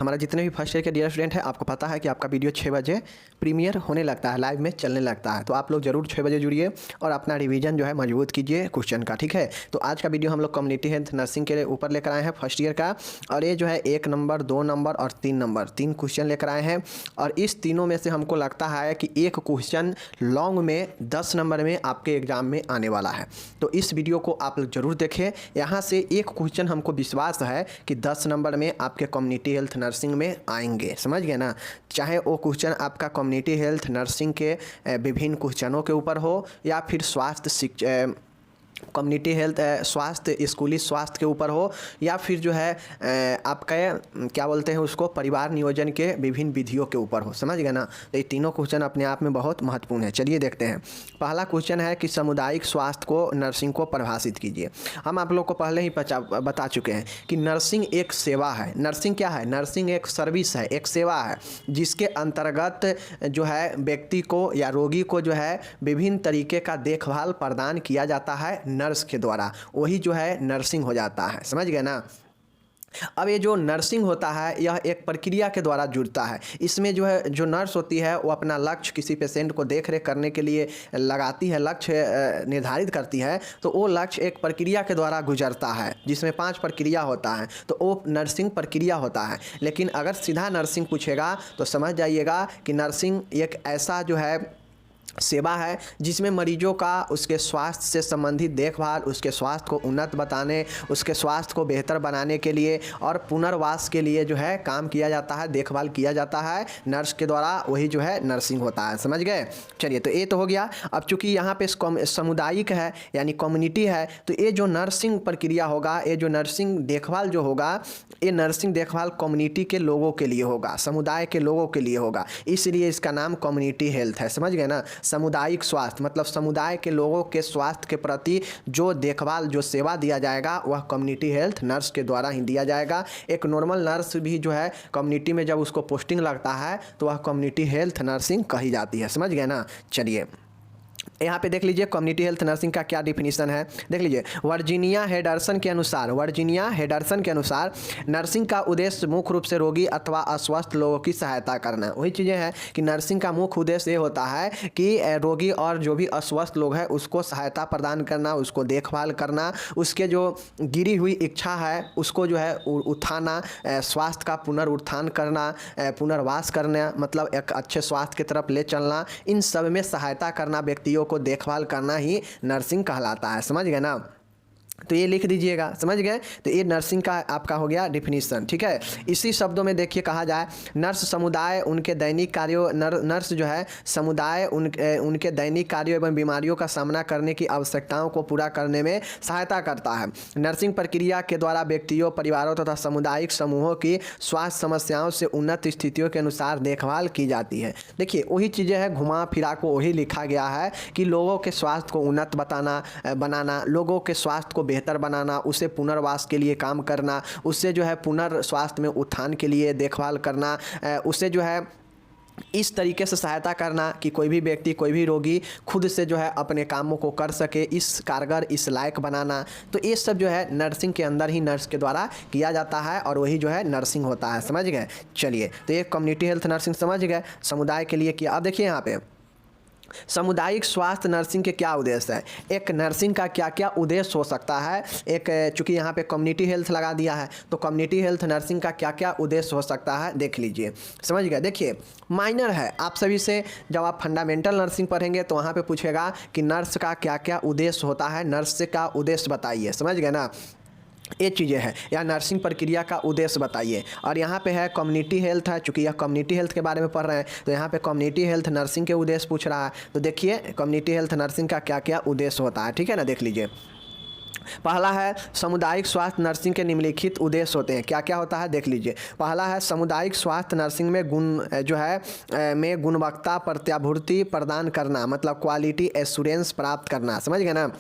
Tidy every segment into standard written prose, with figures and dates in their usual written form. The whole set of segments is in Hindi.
हमारा जितने भी फर्स्ट ईयर के डियर स्टूडेंट हैं, आपको पता है कि आपका वीडियो 6 बजे प्रीमियर होने लगता है, लाइव में चलने लगता है। तो आप लोग जरूर 6 बजे जुड़िए और अपना रिवीजन जो है मजबूत कीजिए क्वेश्चन का, ठीक है। तो आज का वीडियो हम लोग कम्युनिटी हेल्थ नर्सिंग के ऊपर लेकर आए हैं फर्स्ट ईयर का, और ये जो है 1 नंबर 2 नंबर और 3 नंबर 3 क्वेश्चन लेकर आए हैं। और इस तीनों में से हमको लगता है कि एक क्वेश्चन लॉन्ग में 10 नंबर में आपके एग्जाम में आने वाला है। तो इस वीडियो को आप लोग जरूर देखें। यहाँ से एक क्वेश्चन हमको विश्वास है कि 10 नंबर में आपके कम्युनिटी हेल्थ नर्सिंग में आएंगे, समझ गए ना। चाहे वो क्वेश्चन आपका कम्युनिटी हेल्थ नर्सिंग के विभिन्न क्वेश्चनों के ऊपर हो, या फिर स्वास्थ्य कम्युनिटी हेल्थ स्वास्थ्य स्कूली स्वास्थ्य के ऊपर हो, या फिर जो है आपका क्या बोलते हैं उसको, परिवार नियोजन के विभिन्न विधियों के ऊपर हो, समझ गए ना। तो ये तीनों क्वेश्चन अपने आप में बहुत महत्वपूर्ण है। चलिए देखते हैं। पहला क्वेश्चन है कि सामुदायिक स्वास्थ्य को नर्सिंग को परिभाषित कीजिए। हम आप लोग को पहले ही बता चुके हैं कि नर्सिंग एक सेवा है। नर्सिंग क्या है? नर्सिंग एक सर्विस है, एक सेवा है, जिसके अंतर्गत जो है व्यक्ति को या रोगी को जो है विभिन्न तरीके का देखभाल प्रदान किया जाता है नर्स के द्वारा। वही जो है नर्सिंग हो जाता है, समझ गए ना। अब ये जो नर्सिंग होता है यह एक प्रक्रिया के द्वारा जुड़ता है। इसमें जो है जो नर्स होती है वो अपना लक्ष्य किसी पेशेंट को देख रेख करने के लिए लगाती है, लक्ष्य निर्धारित करती है। तो वो लक्ष्य एक प्रक्रिया के द्वारा गुजरता है, जिसमें 5 प्रक्रिया होता है। तो वो नर्सिंग प्रक्रिया होता है। लेकिन अगर सीधा नर्सिंग पूछेगा तो समझ जाइएगा कि नर्सिंग एक ऐसा जो है सेवा है जिसमें मरीजों का उसके स्वास्थ्य से संबंधित देखभाल, उसके स्वास्थ्य को उन्नत बताने, उसके स्वास्थ्य को बेहतर बनाने के लिए और पुनर्वास के लिए जो है काम किया जाता है, देखभाल किया जाता है नर्स के द्वारा। वही जो है नर्सिंग होता है, समझ गए। चलिए, तो ये तो हो गया। अब चूंकि यहाँ पे सामुदायिक है यानी कम्युनिटी है, तो ये जो नर्सिंग प्रक्रिया होगा, ये जो नर्सिंग देखभाल जो होगा, ये नर्सिंग देखभाल कम्युनिटी के लोगों के लिए होगा, समुदाय के लोगों के लिए होगा। इसलिए इसका नाम कम्युनिटी हेल्थ है, समझ गए ना। सामुदायिक स्वास्थ्य मतलब समुदाय के लोगों के स्वास्थ्य के प्रति जो देखभाल, जो सेवा दिया जाएगा वह कम्युनिटी हेल्थ नर्स के द्वारा ही दिया जाएगा। एक नॉर्मल नर्स भी जो है कम्युनिटी में जब उसको पोस्टिंग लगता है तो वह कम्युनिटी हेल्थ नर्सिंग कही जाती है, समझ गए ना। चलिए, यहाँ पे देख लीजिए कम्युनिटी हेल्थ नर्सिंग का क्या डिफिनीशन है, देख लीजिए। वर्जीनिया हेडरसन के अनुसार नर्सिंग का उद्देश्य मुख्य रूप से रोगी अथवा अस्वस्थ लोगों की सहायता करना। वही चीज़ें हैं कि नर्सिंग का मुख्य उद्देश्य ये होता है कि रोगी और जो भी अस्वस्थ लोग हैं उसको सहायता प्रदान करना, उसको देखभाल करना, उसके जो गिरी हुई इच्छा है उसको जो है उठाना, स्वास्थ्य का पुनरुत्थान करना, पुनर्वास करना, मतलब एक अच्छे स्वास्थ्य की तरफ ले चलना, इन सब में सहायता करना, व्यक्तियों को देखभाल करना ही नर्सिंग कहलाता है, समझ गए ना। तो ये लिख दीजिएगा, समझ गए। तो ये नर्सिंग का आपका हो गया डिफिनीशन, ठीक है। इसी शब्दों में देखिए कहा जाए, नर्स समुदाय उनके दैनिक कार्यों नर्स जो है समुदाय उनके दैनिक कार्यों एवं बीमारियों का सामना करने की आवश्यकताओं को पूरा करने में सहायता करता है। नर्सिंग प्रक्रिया के द्वारा व्यक्तियों, परिवारों तथा सामुदायिक समूहों की स्वास्थ्य समस्याओं से उन्नत स्थितियों के अनुसार देखभाल की जाती है। देखिए, वही चीज़ें हैं, घुमा फिरा को वही लिखा गया है कि लोगों के स्वास्थ्य को उन्नत बनाना, लोगों के स्वास्थ्य को बेहतर बनाना, उसे पुनर्वास के लिए काम करना, उससे जो है पुनर्स्वास्थ्य में उत्थान के लिए देखभाल करना, उसे जो है इस तरीके से सहायता करना कि कोई भी व्यक्ति, कोई भी रोगी खुद से जो है अपने कामों को कर सके, इस कारगर, इस लायक बनाना। तो ये सब जो है नर्सिंग के अंदर ही नर्स के द्वारा किया जाता है और वही जो है नर्सिंग होता है, समझ गए। चलिए, तो ये कम्युनिटी हेल्थ नर्सिंग समझ गए, समुदाय के लिए किया। अब देखिए यहाँ पे सामुदायिक स्वास्थ्य नर्सिंग के क्या उद्देश्य है, एक नर्सिंग का क्या क्या उद्देश्य हो सकता है। एक चूंकि यहाँ पे कम्युनिटी हेल्थ लगा दिया है तो कम्युनिटी हेल्थ नर्सिंग का क्या क्या उद्देश्य हो सकता है देख लीजिए, समझ गए। देखिए, माइनर है, आप सभी से जब आप फंडामेंटल नर्सिंग पढ़ेंगे तो वहाँ पे पूछेगा कि नर्स का क्या क्या उद्देश्य होता है, नर्स का उद्देश्य बताइए, समझ गए ना। ये चीज़ें हैं, या नर्सिंग प्रक्रिया का उद्देश्य बताइए। और यहाँ पे है कम्युनिटी हेल्थ है, चूँकि यह कम्युनिटी हेल्थ के बारे में पढ़ रहे हैं तो यहाँ पे कम्युनिटी हेल्थ नर्सिंग के उद्देश्य पूछ रहा है। तो देखिए कम्युनिटी हेल्थ नर्सिंग का क्या क्या उद्देश्य होता है, ठीक है ना। देख लीजिए, पहला है सामुदायिक स्वास्थ्य नर्सिंग के निम्नलिखित उद्देश्य होते हैं। क्या क्या होता है देख लीजिए। पहला है सामुदायिक स्वास्थ्य नर्सिंग में गुणवत्ता प्रत्याभूति प्रदान करना, मतलब क्वालिटी एश्योरेंस प्राप्त करना, समझ गए ना।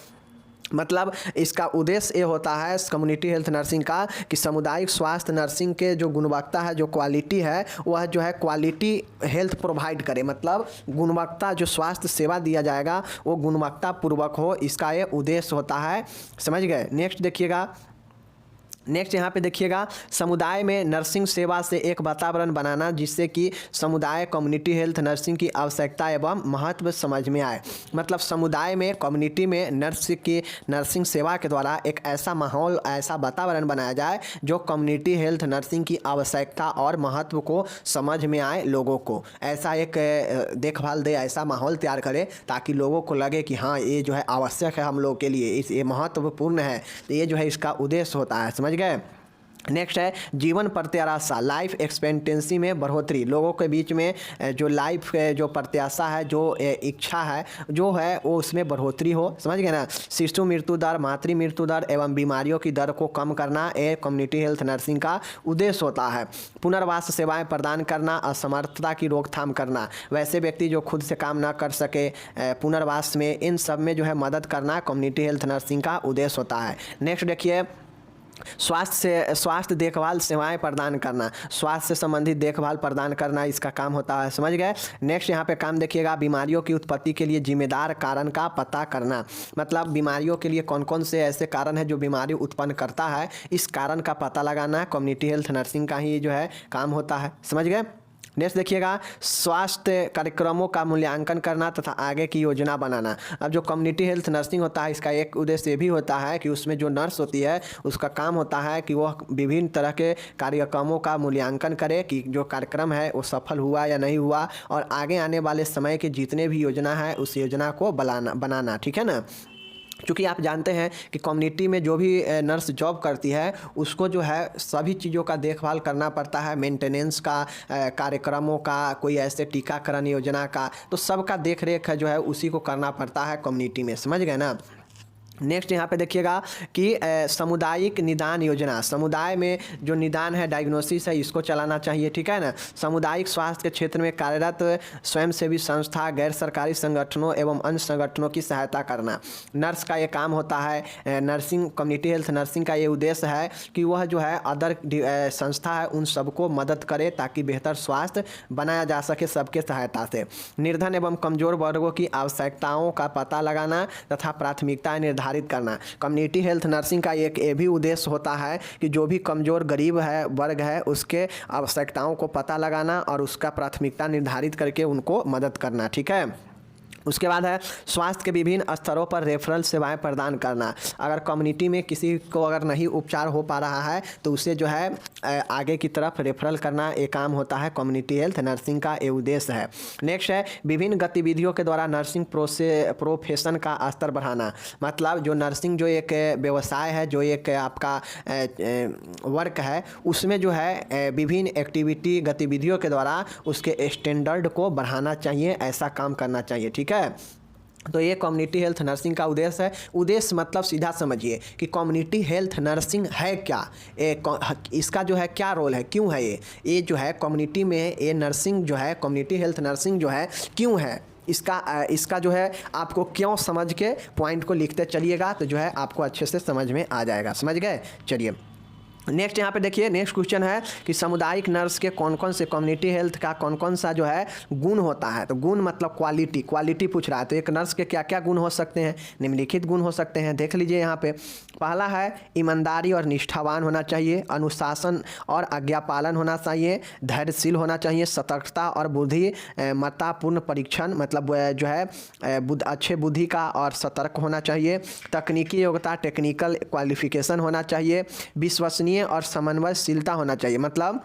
मतलब इसका उद्देश्य ये होता है कम्युनिटी हेल्थ नर्सिंग का कि सामुदायिक स्वास्थ्य नर्सिंग के जो गुणवत्ता है, जो क्वालिटी है, वह जो है क्वालिटी हेल्थ प्रोवाइड करे, मतलब गुणवत्ता जो स्वास्थ्य सेवा दिया जाएगा वो गुणवत्ता पूर्वक हो, इसका ये उद्देश्य होता है, समझ गए। नेक्स्ट देखिएगा, नेक्स्ट यहाँ पे देखिएगा, समुदाय में नर्सिंग सेवा से एक वातावरण बनाना जिससे कि समुदाय कम्युनिटी हेल्थ नर्सिंग की आवश्यकता एवं महत्व समझ में आए। मतलब समुदाय में कम्युनिटी में नर्सिंग सेवा के द्वारा एक ऐसा माहौल, ऐसा वातावरण बनाया जाए जो कम्युनिटी हेल्थ नर्सिंग की आवश्यकता और महत्व को समझ में आए लोगों को। ऐसा एक देखभाल दे, ऐसा माहौल तैयार करे ताकि लोगों को लगे कि हाँ ये जो है आवश्यक है हम लोग के लिए, ये महत्वपूर्ण है। तो ये जो है इसका उद्देश्य होता है, समझ गए। नेक्स्ट है जीवन प्रत्याशा, लाइफ एक्सपेक्टेंसी में बढ़ोतरी। लोगों के बीच में जो लाइफ जो प्रत्याशा है, जो इच्छा है जो है वो उसमें बढ़ोतरी हो, समझ गए ना। शिशु मृत्यु दर, मातृ मृत्यु दर एवं बीमारियों की दर को कम करना ये कम्युनिटी हेल्थ नर्सिंग का उद्देश्य होता है। पुनर्वास सेवाएं प्रदान करना, असमर्थता की रोकथाम करना, वैसे व्यक्ति जो खुद से काम ना कर सके पुनर्वास में, इन सब में जो है मदद करना कम्युनिटी हेल्थ नर्सिंग का उद्देश्य होता है। नेक्स्ट देखिए, स्वास्थ्य देखभाल सेवाएं प्रदान करना, स्वास्थ्य से संबंधित देखभाल प्रदान करना इसका काम होता है, समझ गए। नेक्स्ट यहाँ पे काम देखिएगा, बीमारियों की उत्पत्ति के लिए जिम्मेदार कारण का पता करना। मतलब बीमारियों के लिए कौन कौन से ऐसे कारण है जो बीमारी उत्पन्न करता है, इस कारण का पता लगाना कम्युनिटी हेल्थ नर्सिंग का ही जो है काम होता है, समझ गए। नेक्स्ट देखिएगा, स्वास्थ्य कार्यक्रमों का मूल्यांकन करना तथा आगे की योजना बनाना। अब जो कम्युनिटी हेल्थ नर्सिंग होता है इसका एक उद्देश्य ये भी होता है कि उसमें जो नर्स होती है उसका काम होता है कि वह विभिन्न तरह के कार्यक्रमों का मूल्यांकन करे कि जो कार्यक्रम है वो सफल हुआ या नहीं हुआ, और आगे आने वाले समय के जितने भी योजना है उस योजना को बनाना, ठीक है ना। क्योंकि आप जानते हैं कि कम्युनिटी में जो भी नर्स जॉब करती है उसको जो है सभी चीज़ों का देखभाल करना पड़ता है, मेंटेनेंस का, कार्यक्रमों का, कोई ऐसे टीकाकरण योजना का, तो सबका देख रेख है जो है उसी को करना पड़ता है कम्युनिटी में, समझ गए ना। नेक्स्ट यहाँ पे देखिएगा कि सामुदायिक निदान योजना, समुदाय में जो निदान है, डायग्नोसिस है, इसको चलाना चाहिए, ठीक है ना। सामुदायिक स्वास्थ्य के क्षेत्र में कार्यरत स्वयंसेवी संस्था, गैर सरकारी संगठनों एवं अन्य संगठनों की सहायता करना। नर्स का ये काम होता है, नर्सिंग कम्युनिटी हेल्थ नर्सिंग का ये उद्देश्य है कि वह जो है अदर संस्था है उन सबको मदद करे ताकि बेहतर स्वास्थ्य बनाया जा सके सबके सहायता से। निर्धन एवं कमज़ोर वर्गों की आवश्यकताओं का पता लगाना तथा प्राथमिकताएँ निर्धारित करना। कम्युनिटी हेल्थ नर्सिंग का एक ये भी उद्देश्य होता है कि जो भी कमज़ोर गरीब है, वर्ग है, उसके आवश्यकताओं को पता लगाना और उसका प्राथमिकता निर्धारित करके उनको मदद करना, ठीक है। उसके बाद है स्वास्थ्य के विभिन्न स्तरों पर रेफरल सेवाएं प्रदान करना। अगर कम्युनिटी में किसी को अगर नहीं उपचार हो पा रहा है तो उसे जो है आगे की तरफ रेफरल करना ये काम होता है कम्युनिटी हेल्थ नर्सिंग का ये उद्देश्य है। नेक्स्ट है विभिन्न गतिविधियों के द्वारा नर्सिंग प्रोफेशन का स्तर बढ़ाना। मतलब जो नर्सिंग जो एक व्यवसाय है, जो एक आपका वर्क है, उसमें जो है विभिन्न एक्टिविटी गतिविधियों के द्वारा उसके स्टैंडर्ड को बढ़ाना चाहिए, ऐसा काम करना चाहिए, ठीक है। तो ये कम्युनिटी हेल्थ नर्सिंग का उद्देश्य है। उद्देश्य मतलब सीधा समझिए कि कम्युनिटी हेल्थ नर्सिंग है क्या, इसका जो है क्या रोल है, क्यों है ये जो है कम्युनिटी में ये नर्सिंग जो है, कम्युनिटी हेल्थ नर्सिंग जो है क्यों है, इसका जो है आपको क्यों समझ के पॉइंट को लिखते चलिएगा तो जो है आपको अच्छे से समझ में आ जाएगा, समझ गए। चलिए नेक्स्ट यहाँ पे देखिए, नेक्स्ट क्वेश्चन है कि सामुदायिक नर्स के कौन कौन से, कम्युनिटी हेल्थ का कौन कौन सा जो है गुण होता है। तो गुण मतलब क्वालिटी पूछ रहा है। तो एक नर्स के क्या क्या गुण हो सकते हैं, निम्नलिखित गुण हो सकते हैं, देख लीजिए यहाँ पे। पहला है ईमानदारी और निष्ठावान होना चाहिए, अनुशासन और आज्ञा पालन होना चाहिए, धैर्यशील होना चाहिए, सतर्कता और बुद्धिमत्तापूर्ण परीक्षण, मतलब जो है अच्छे बुद्धि का और सतर्क होना चाहिए, तकनीकी योग्यता टेक्निकल क्वालिफिकेशन होना चाहिए, विश्वसनीय और समन्वयशीलता होना चाहिए। मतलब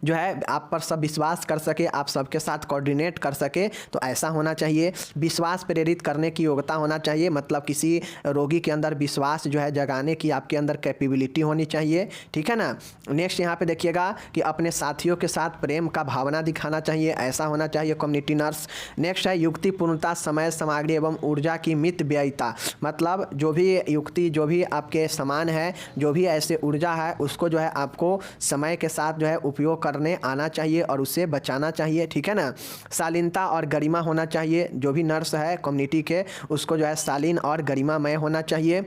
जो है आप पर सब विश्वास कर सके, आप सबके साथ कोऑर्डिनेट कर सके, तो ऐसा होना चाहिए। विश्वास प्रेरित करने की योग्यता होना चाहिए, मतलब किसी रोगी के अंदर विश्वास जो है जगाने की आपके अंदर कैपेबिलिटी होनी चाहिए, ठीक है ना। नेक्स्ट यहाँ पे देखिएगा कि अपने साथियों के साथ प्रेम का भावना दिखाना चाहिए, ऐसा होना चाहिए कम्युनिटी नर्स। नेक्स्ट है युक्तिपूर्णता, समय सामग्री एवं ऊर्जा की मित व्ययिता। मतलब जो भी युक्ति, जो भी आपके सामान है, जो भी ऐसे ऊर्जा है, उसको जो है आपको समय के साथ जो है उपयोग करने आना चाहिए और उसे बचाना चाहिए, ठीक है ना। शालीनता और गरिमा होना चाहिए, जो भी नर्स है कम्युनिटी के उसको जो है शालीन और गरिमामय होना चाहिए।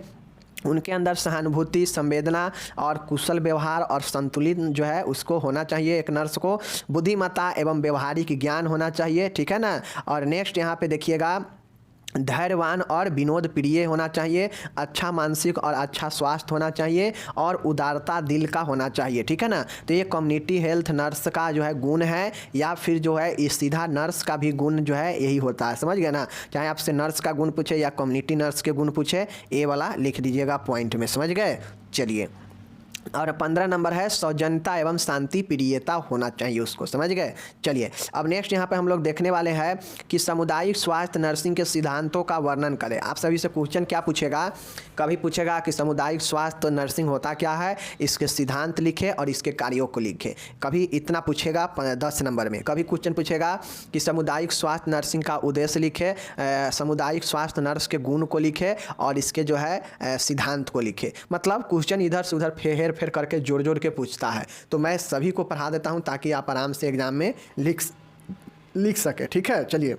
उनके अंदर सहानुभूति, संवेदना और कुशल व्यवहार और संतुलित जो है उसको होना चाहिए एक नर्स को। बुद्धिमत्ता एवं व्यवहारिक ज्ञान होना चाहिए, ठीक है ना। और नेक्स्ट यहाँ पे देखिएगा धैर्यवान और विनोद प्रिय होना चाहिए, अच्छा मानसिक और अच्छा स्वास्थ्य होना चाहिए और उदारता दिल का होना चाहिए, ठीक है ना। तो ये कम्युनिटी हेल्थ नर्स का जो है गुण है, या फिर जो है ये सीधा नर्स का भी गुण जो है यही होता है, समझ गए ना। चाहे आपसे नर्स का गुण पूछे या कम्युनिटी नर्स के गुण पूछे, ये वाला लिख दीजिएगा पॉइंट में, समझ गए। चलिए, और 15 नंबर है सौजन्यता एवं शांति प्रियता होना चाहिए उसको, समझ गए। चलिए, अब नेक्स्ट यहाँ पे हम लोग देखने वाले हैं कि सामुदायिक स्वास्थ्य नर्सिंग के सिद्धांतों का वर्णन करें। आप सभी से क्वेश्चन क्या पूछेगा, कभी पूछेगा कि सामुदायिक स्वास्थ्य नर्सिंग होता क्या है, इसके सिद्धांत लिखे और इसके कार्यों को लिखे। कभी इतना पूछेगा 10 नंबर में। कभी क्वेश्चन पूछेगा कि सामुदायिक स्वास्थ्य नर्सिंग का उद्देश्य लिखे, सामुदायिक स्वास्थ्य नर्स के गुण को लिखे और इसके जो है सिद्धांत को लिखे। मतलब क्वेश्चन इधर से उधर फेर फेर करके जोड़ जोड़ के पूछता है, तो मैं सभी को पढ़ा देता हूं ताकि आप आराम से एग्जाम में लिख सके, ठीक है। चलिए,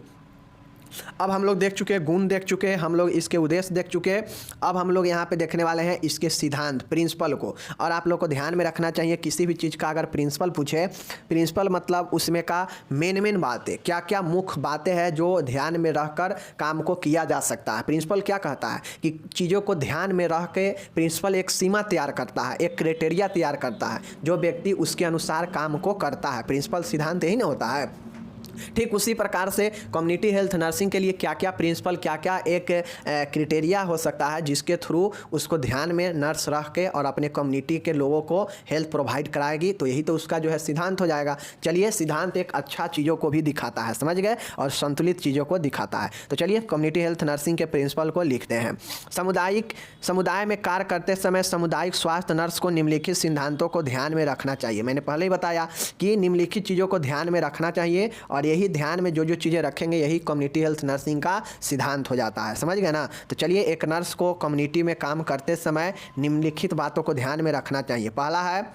अब हम लोग देख चुके हैं गुण, देख चुके हैं हम लोग इसके उद्देश्य देख चुके हैं। अब हम लोग यहाँ पे देखने वाले हैं इसके सिद्धांत, प्रिंसिपल को। और आप लोग को ध्यान में रखना चाहिए, किसी भी चीज़ का अगर प्रिंसिपल पूछे, प्रिंसिपल मतलब उसमें का मेन बातें, क्या क्या मुख्य बातें हैं जो ध्यान में रखकर काम को किया जा सकता है। प्रिंसिपल क्या कहता है कि चीज़ों को ध्यान में रख के प्रिंसिपल एक सीमा तैयार करता है, एक क्राइटेरिया तैयार करता है, जो व्यक्ति उसके अनुसार काम को करता है। प्रिंसिपल सिद्धांत यही ना होता है। ठीक उसी प्रकार से कम्युनिटी हेल्थ नर्सिंग के लिए क्या क्या प्रिंसिपल, क्या क्या एक क्राइटेरिया हो सकता है जिसके थ्रू उसको ध्यान में नर्स रख के और अपने कम्युनिटी के लोगों को हेल्थ प्रोवाइड कराएगी, तो यही तो उसका जो है सिद्धांत हो जाएगा। चलिए, सिद्धांत एक अच्छा चीज़ों को भी दिखाता है, समझ गए, और संतुलित चीज़ों को दिखाता है। तो चलिए, कम्युनिटी हेल्थ नर्सिंग के प्रिंसिपल को लिखते हैं। समुदाय में कार्य करते समय सामुदायिक स्वास्थ्य नर्स को निम्नलिखित सिद्धांतों को ध्यान में रखना चाहिए। मैंने पहले ही बताया कि निम्नलिखित चीज़ों को ध्यान में रखना चाहिए, और यही ध्यान में जो जो चीज़ें रखेंगे यही कम्युनिटी हेल्थ नर्सिंग का सिद्धांत हो जाता है, समझ गए ना। तो चलिए, एक नर्स को कम्युनिटी में काम करते समय निम्नलिखित बातों को ध्यान में रखना चाहिए। पहला है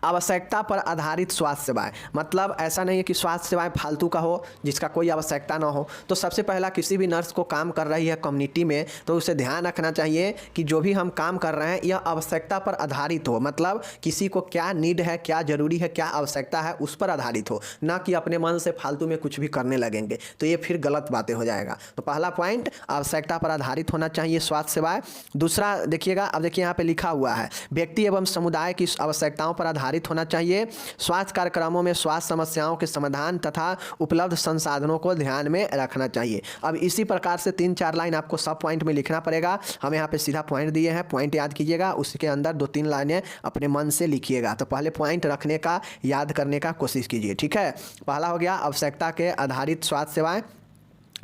आवश्यकता पर आधारित स्वास्थ्य सेवाएं। मतलब ऐसा नहीं है कि स्वास्थ्य सेवाएं फालतू का हो, जिसका कोई आवश्यकता ना हो। तो सबसे पहला, किसी भी नर्स को काम कर रही है कम्युनिटी में, तो उसे ध्यान रखना चाहिए कि जो भी हम काम कर रहे हैं यह आवश्यकता पर आधारित हो। मतलब किसी को क्या नीड है, क्या ज़रूरी है, क्या आवश्यकता है, उस पर आधारित हो, ना कि अपने मन से फालतू में कुछ भी करने लगेंगे, तो ये फिर गलत बातें हो जाएगा। तो पहला पॉइंट, आवश्यकता पर आधारित होना चाहिए स्वास्थ्य सेवाएं। दूसरा देखिएगा, अब देखिए यहाँ पे लिखा हुआ है, व्यक्ति एवं समुदाय की आवश्यकताओं पर आधारित होना चाहिए। स्वास्थ्य कार्यक्रमों में स्वास्थ्य समस्याओं के समाधान तथा उपलब्ध संसाधनों को ध्यान में रखना चाहिए। अब इसी प्रकार से 3-4 लाइन आपको सब पॉइंट में लिखना पड़ेगा। हम यहाँ पे सीधा पॉइंट दिए हैं, पॉइंट याद कीजिएगा, उसके अंदर 2-3 लाइनें अपने मन से लिखिएगा। तो पहले पॉइंट रखने का, याद करने का कोशिश कीजिए, ठीक है। पहला हो गया आवश्यकता के आधारित स्वास्थ्य सेवाएं।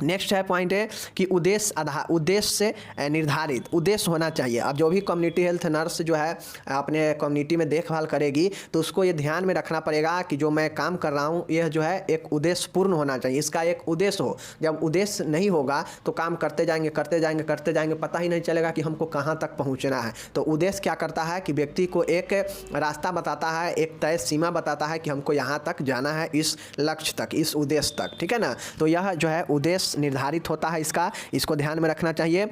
नेक्स्ट है पॉइंट है कि उद्देश्य से निर्धारित उद्देश्य होना चाहिए। अब जो भी कम्युनिटी हेल्थ नर्स जो है अपने कम्युनिटी में देखभाल करेगी, तो उसको ये ध्यान में रखना पड़ेगा कि जो मैं काम कर रहा हूँ यह जो है एक उद्देश्य पूर्ण होना चाहिए, इसका एक उद्देश्य हो। जब उद्देश्य नहीं होगा तो काम करते जाएंगे करते जाएंगे करते जाएंगे, पता ही नहीं चलेगा कि हमको कहाँ तक पहुँचना है। तो उद्देश्य क्या करता है कि व्यक्ति को एक रास्ता बताता है, एक तय सीमा बताता है कि हमको यहाँ तक जाना है, इस लक्ष्य तक, इस उद्देश्य तक, ठीक है ना। तो यह जो है उद्देश्य निर्धारित होता है इसको ध्यान में रखना चाहिए।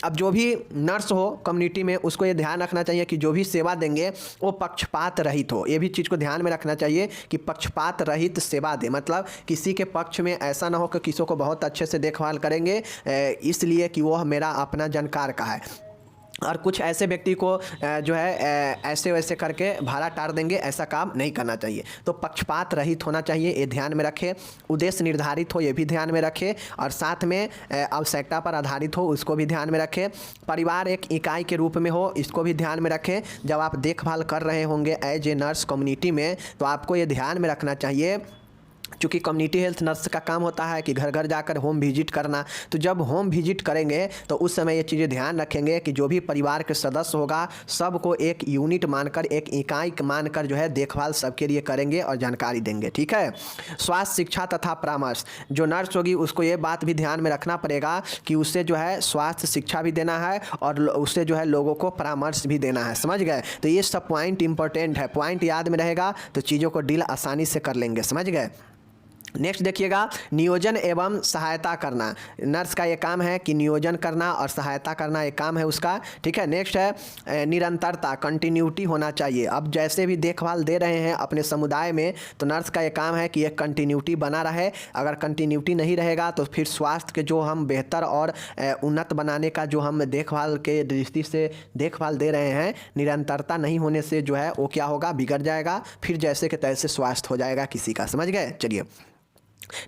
अब जो भी नर्स हो कम्युनिटी में, उसको ये ध्यान रखना चाहिए कि जो भी सेवा देंगे वो पक्षपात रहित हो। ये भी चीज़ को ध्यान में रखना चाहिए कि पक्षपात रहित सेवा दे। मतलब किसी के पक्ष में ऐसा ना हो कि किसी को बहुत अच्छे से देखभाल करेंगे इसलिए कि वो मेरा अपना जानकार का है, और कुछ ऐसे व्यक्ति को जो है ऐसे वैसे करके भाड़ा टार देंगे, ऐसा काम नहीं करना चाहिए। तो पक्षपात रहित होना चाहिए, ये ध्यान में रखें। उद्देश्य निर्धारित हो, ये भी ध्यान में रखें, और साथ में आवश्यकता पर आधारित हो, उसको भी ध्यान में रखें। परिवार एक इकाई के रूप में हो, इसको भी ध्यान में रखें। जब आप देखभाल कर रहे होंगे एज ए नर्स कम्युनिटी में, तो आपको ये ध्यान में रखना चाहिए, चूँकि कम्युनिटी हेल्थ नर्स का काम होता है कि घर घर जाकर होम विजिट करना। तो जब होम विजिट करेंगे तो उस समय ये चीज़ें ध्यान रखेंगे कि जो भी परिवार के सदस्य होगा सबको एक यूनिट मानकर, एक इकाई मानकर जो है देखभाल सबके लिए करेंगे और जानकारी देंगे, ठीक है। स्वास्थ्य शिक्षा तथा परामर्श, जो नर्स होगी उसको ये बात भी ध्यान में रखना पड़ेगा कि उससे जो है स्वास्थ्य शिक्षा भी देना है और उससे जो है लोगों को परामर्श भी देना है, समझ गए। तो ये सब पॉइंट इंपॉर्टेंट है, पॉइंट याद में रहेगा तो चीज़ों को डील आसानी से कर लेंगे, समझ गए। नेक्स्ट देखिएगा, नियोजन एवं सहायता करना। नर्स का ये काम है कि नियोजन करना और सहायता करना, ये काम है उसका, ठीक है। नेक्स्ट है निरंतरता, कंटिन्यूटी होना चाहिए। अब जैसे भी देखभाल दे रहे हैं अपने समुदाय में, तो नर्स का ये काम है कि एक कंटिन्यूटी बना रहे। अगर कंटिन्यूटी नहीं रहेगा तो फिर स्वास्थ्य के जो हम बेहतर और उन्नत बनाने का जो हम देखभाल के दृष्टि से देखभाल दे रहे हैं, निरंतरता नहीं होने से जो है वो क्या होगा, बिगड़ जाएगा, फिर जैसे कि तैसे स्वास्थ्य हो जाएगा किसी का। समझ गए? चलिए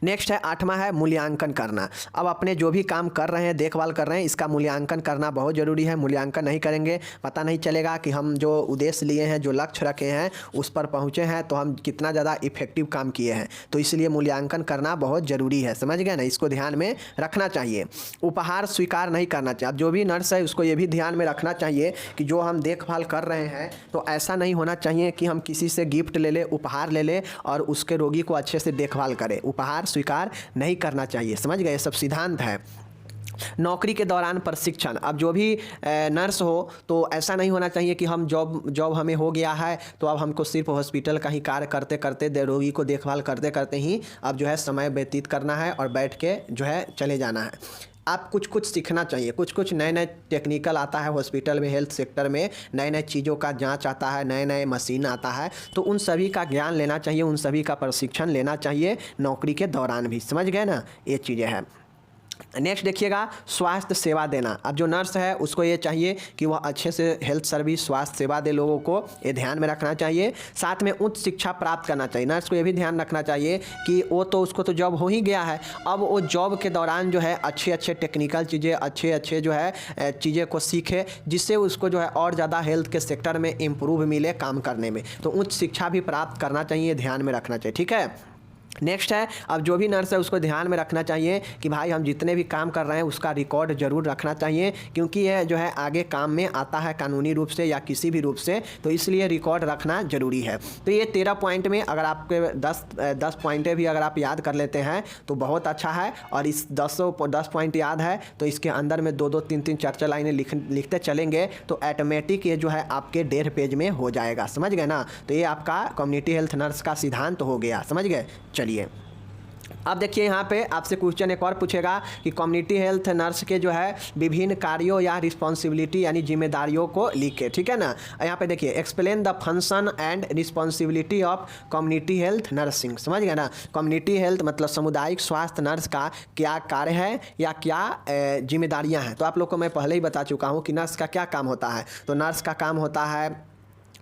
नेक्स्ट है 8वां है मूल्यांकन करना। अब अपने जो भी काम कर रहे हैं, देखभाल कर रहे हैं, इसका मूल्यांकन करना बहुत ज़रूरी है। मूल्यांकन नहीं करेंगे पता नहीं चलेगा कि हम जो उद्देश्य लिए हैं, जो लक्ष्य रखे हैं, उस पर पहुँचे हैं तो हम कितना ज़्यादा इफेक्टिव काम किए हैं। तो इसलिए मूल्यांकन करना बहुत ज़रूरी है। समझ गए ना? इसको ध्यान में रखना चाहिए। उपहार स्वीकार नहीं करना चाहिए। अब जो भी नर्स है उसको ये भी ध्यान में रखना चाहिए कि जो हम देखभाल कर रहे हैं तो ऐसा नहीं होना चाहिए कि हम किसी से गिफ्ट ले लें, उपहार ले लें और उसके रोगी को अच्छे से देखभाल करें। उपहार स्वीकार नहीं करना चाहिए। समझ गए? सब सिद्धांत है। नौकरी के दौरान प्रशिक्षण। अब जो भी नर्स हो तो ऐसा नहीं होना चाहिए कि हम जॉब हमें हो गया है तो अब हमको सिर्फ हॉस्पिटल का ही कार्य करते करते, रोगी को देखभाल करते करते ही अब जो है समय व्यतीत करना है और बैठ के जो है चले जाना है। आप कुछ सीखना चाहिए। कुछ नए टेक्निकल आता है हॉस्पिटल में, हेल्थ सेक्टर में नए चीज़ों का जांच आता है, नए मशीन आता है, तो उन सभी का ज्ञान लेना चाहिए, उन सभी का प्रशिक्षण लेना चाहिए नौकरी के दौरान भी। समझ गए ना? ये चीज़ें हैं। नेक्स्ट देखिएगा, स्वास्थ्य सेवा देना। अब जो नर्स है उसको ये चाहिए कि वह अच्छे से हेल्थ सर्विस, स्वास्थ्य सेवा दे लोगों को, ये ध्यान में रखना चाहिए। साथ में उच्च शिक्षा प्राप्त करना चाहिए। नर्स को ये भी ध्यान रखना चाहिए कि वो तो उसको तो जॉब हो ही गया है, अब वो जॉब के दौरान जो है अच्छे टेक्निकल चीज़ें, अच्छे जो है चीज़ें को सीखे, जिससे उसको जो है और ज़्यादा हेल्थ के सेक्टर में इम्प्रूव मिले काम करने में। तो उच्च शिक्षा भी प्राप्त करना चाहिए, ध्यान में रखना चाहिए। ठीक है। नेक्स्ट है, अब जो भी नर्स है उसको ध्यान में रखना चाहिए कि भाई हम जितने भी काम कर रहे हैं उसका रिकॉर्ड जरूर रखना चाहिए, क्योंकि यह जो है आगे काम में आता है कानूनी रूप से या किसी भी रूप से, तो इसलिए रिकॉर्ड रखना जरूरी है। तो ये 13 पॉइंट में अगर आपके 10 पॉइंटें भी अगर आप याद कर लेते हैं तो बहुत अच्छा है। और इस 10 पॉइंट याद है तो इसके अंदर में 2 3 4 लाइनें लिखते चलेंगे तो ऑटोमेटिक ये जो है आपके 1.5 पेज में हो जाएगा। समझ गए ना? तो ये आपका कम्युनिटी हेल्थ नर्स का सिद्धांत हो गया। समझ गए? चलिए अब देखिए, यहाँ पे आपसे क्वेश्चन एक और पूछेगा कि कम्युनिटी हेल्थ नर्स के जो है विभिन्न कार्यों या रिस्पॉन्सिबिलिटी यानी जिम्मेदारियों को लिखे। ठीक है ना? यहाँ पे देखिए, explain the function and responsibility of community health nursing. समझ गए ना? कम्युनिटी हेल्थ मतलब सामुदायिक स्वास्थ्य नर्स का क्या कार्य है या क्या जिम्मेदारियाँ हैं। तो आप लोग को मैं पहले ही बता चुका हूँ कि नर्स का क्या काम होता है। तो नर्स का काम होता है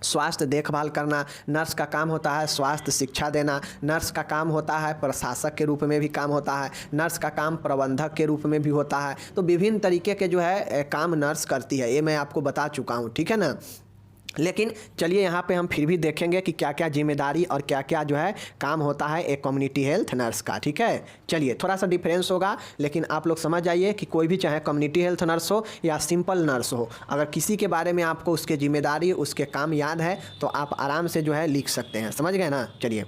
स्वास्थ्य देखभाल करना, नर्स का काम होता है स्वास्थ्य शिक्षा देना, नर्स का काम होता है प्रशासक के रूप में भी काम होता है, नर्स का काम प्रबंधक के रूप में भी होता है। तो विभिन्न तरीके के जो है काम नर्स करती है, ये मैं आपको बता चुका हूँ। ठीक है ना? लेकिन चलिए यहाँ पे हम फिर भी देखेंगे कि क्या क्या जिम्मेदारी और क्या क्या जो है काम होता है एक कम्युनिटी हेल्थ नर्स का। ठीक है? चलिए, थोड़ा सा डिफरेंस होगा लेकिन आप लोग समझ जाइए कि कोई भी चाहे कम्युनिटी हेल्थ नर्स हो या सिंपल नर्स हो, अगर किसी के बारे में आपको उसके जिम्मेदारी, उसके काम याद है तो आप आराम से जो है लिख सकते हैं। समझ गए ना? चलिए,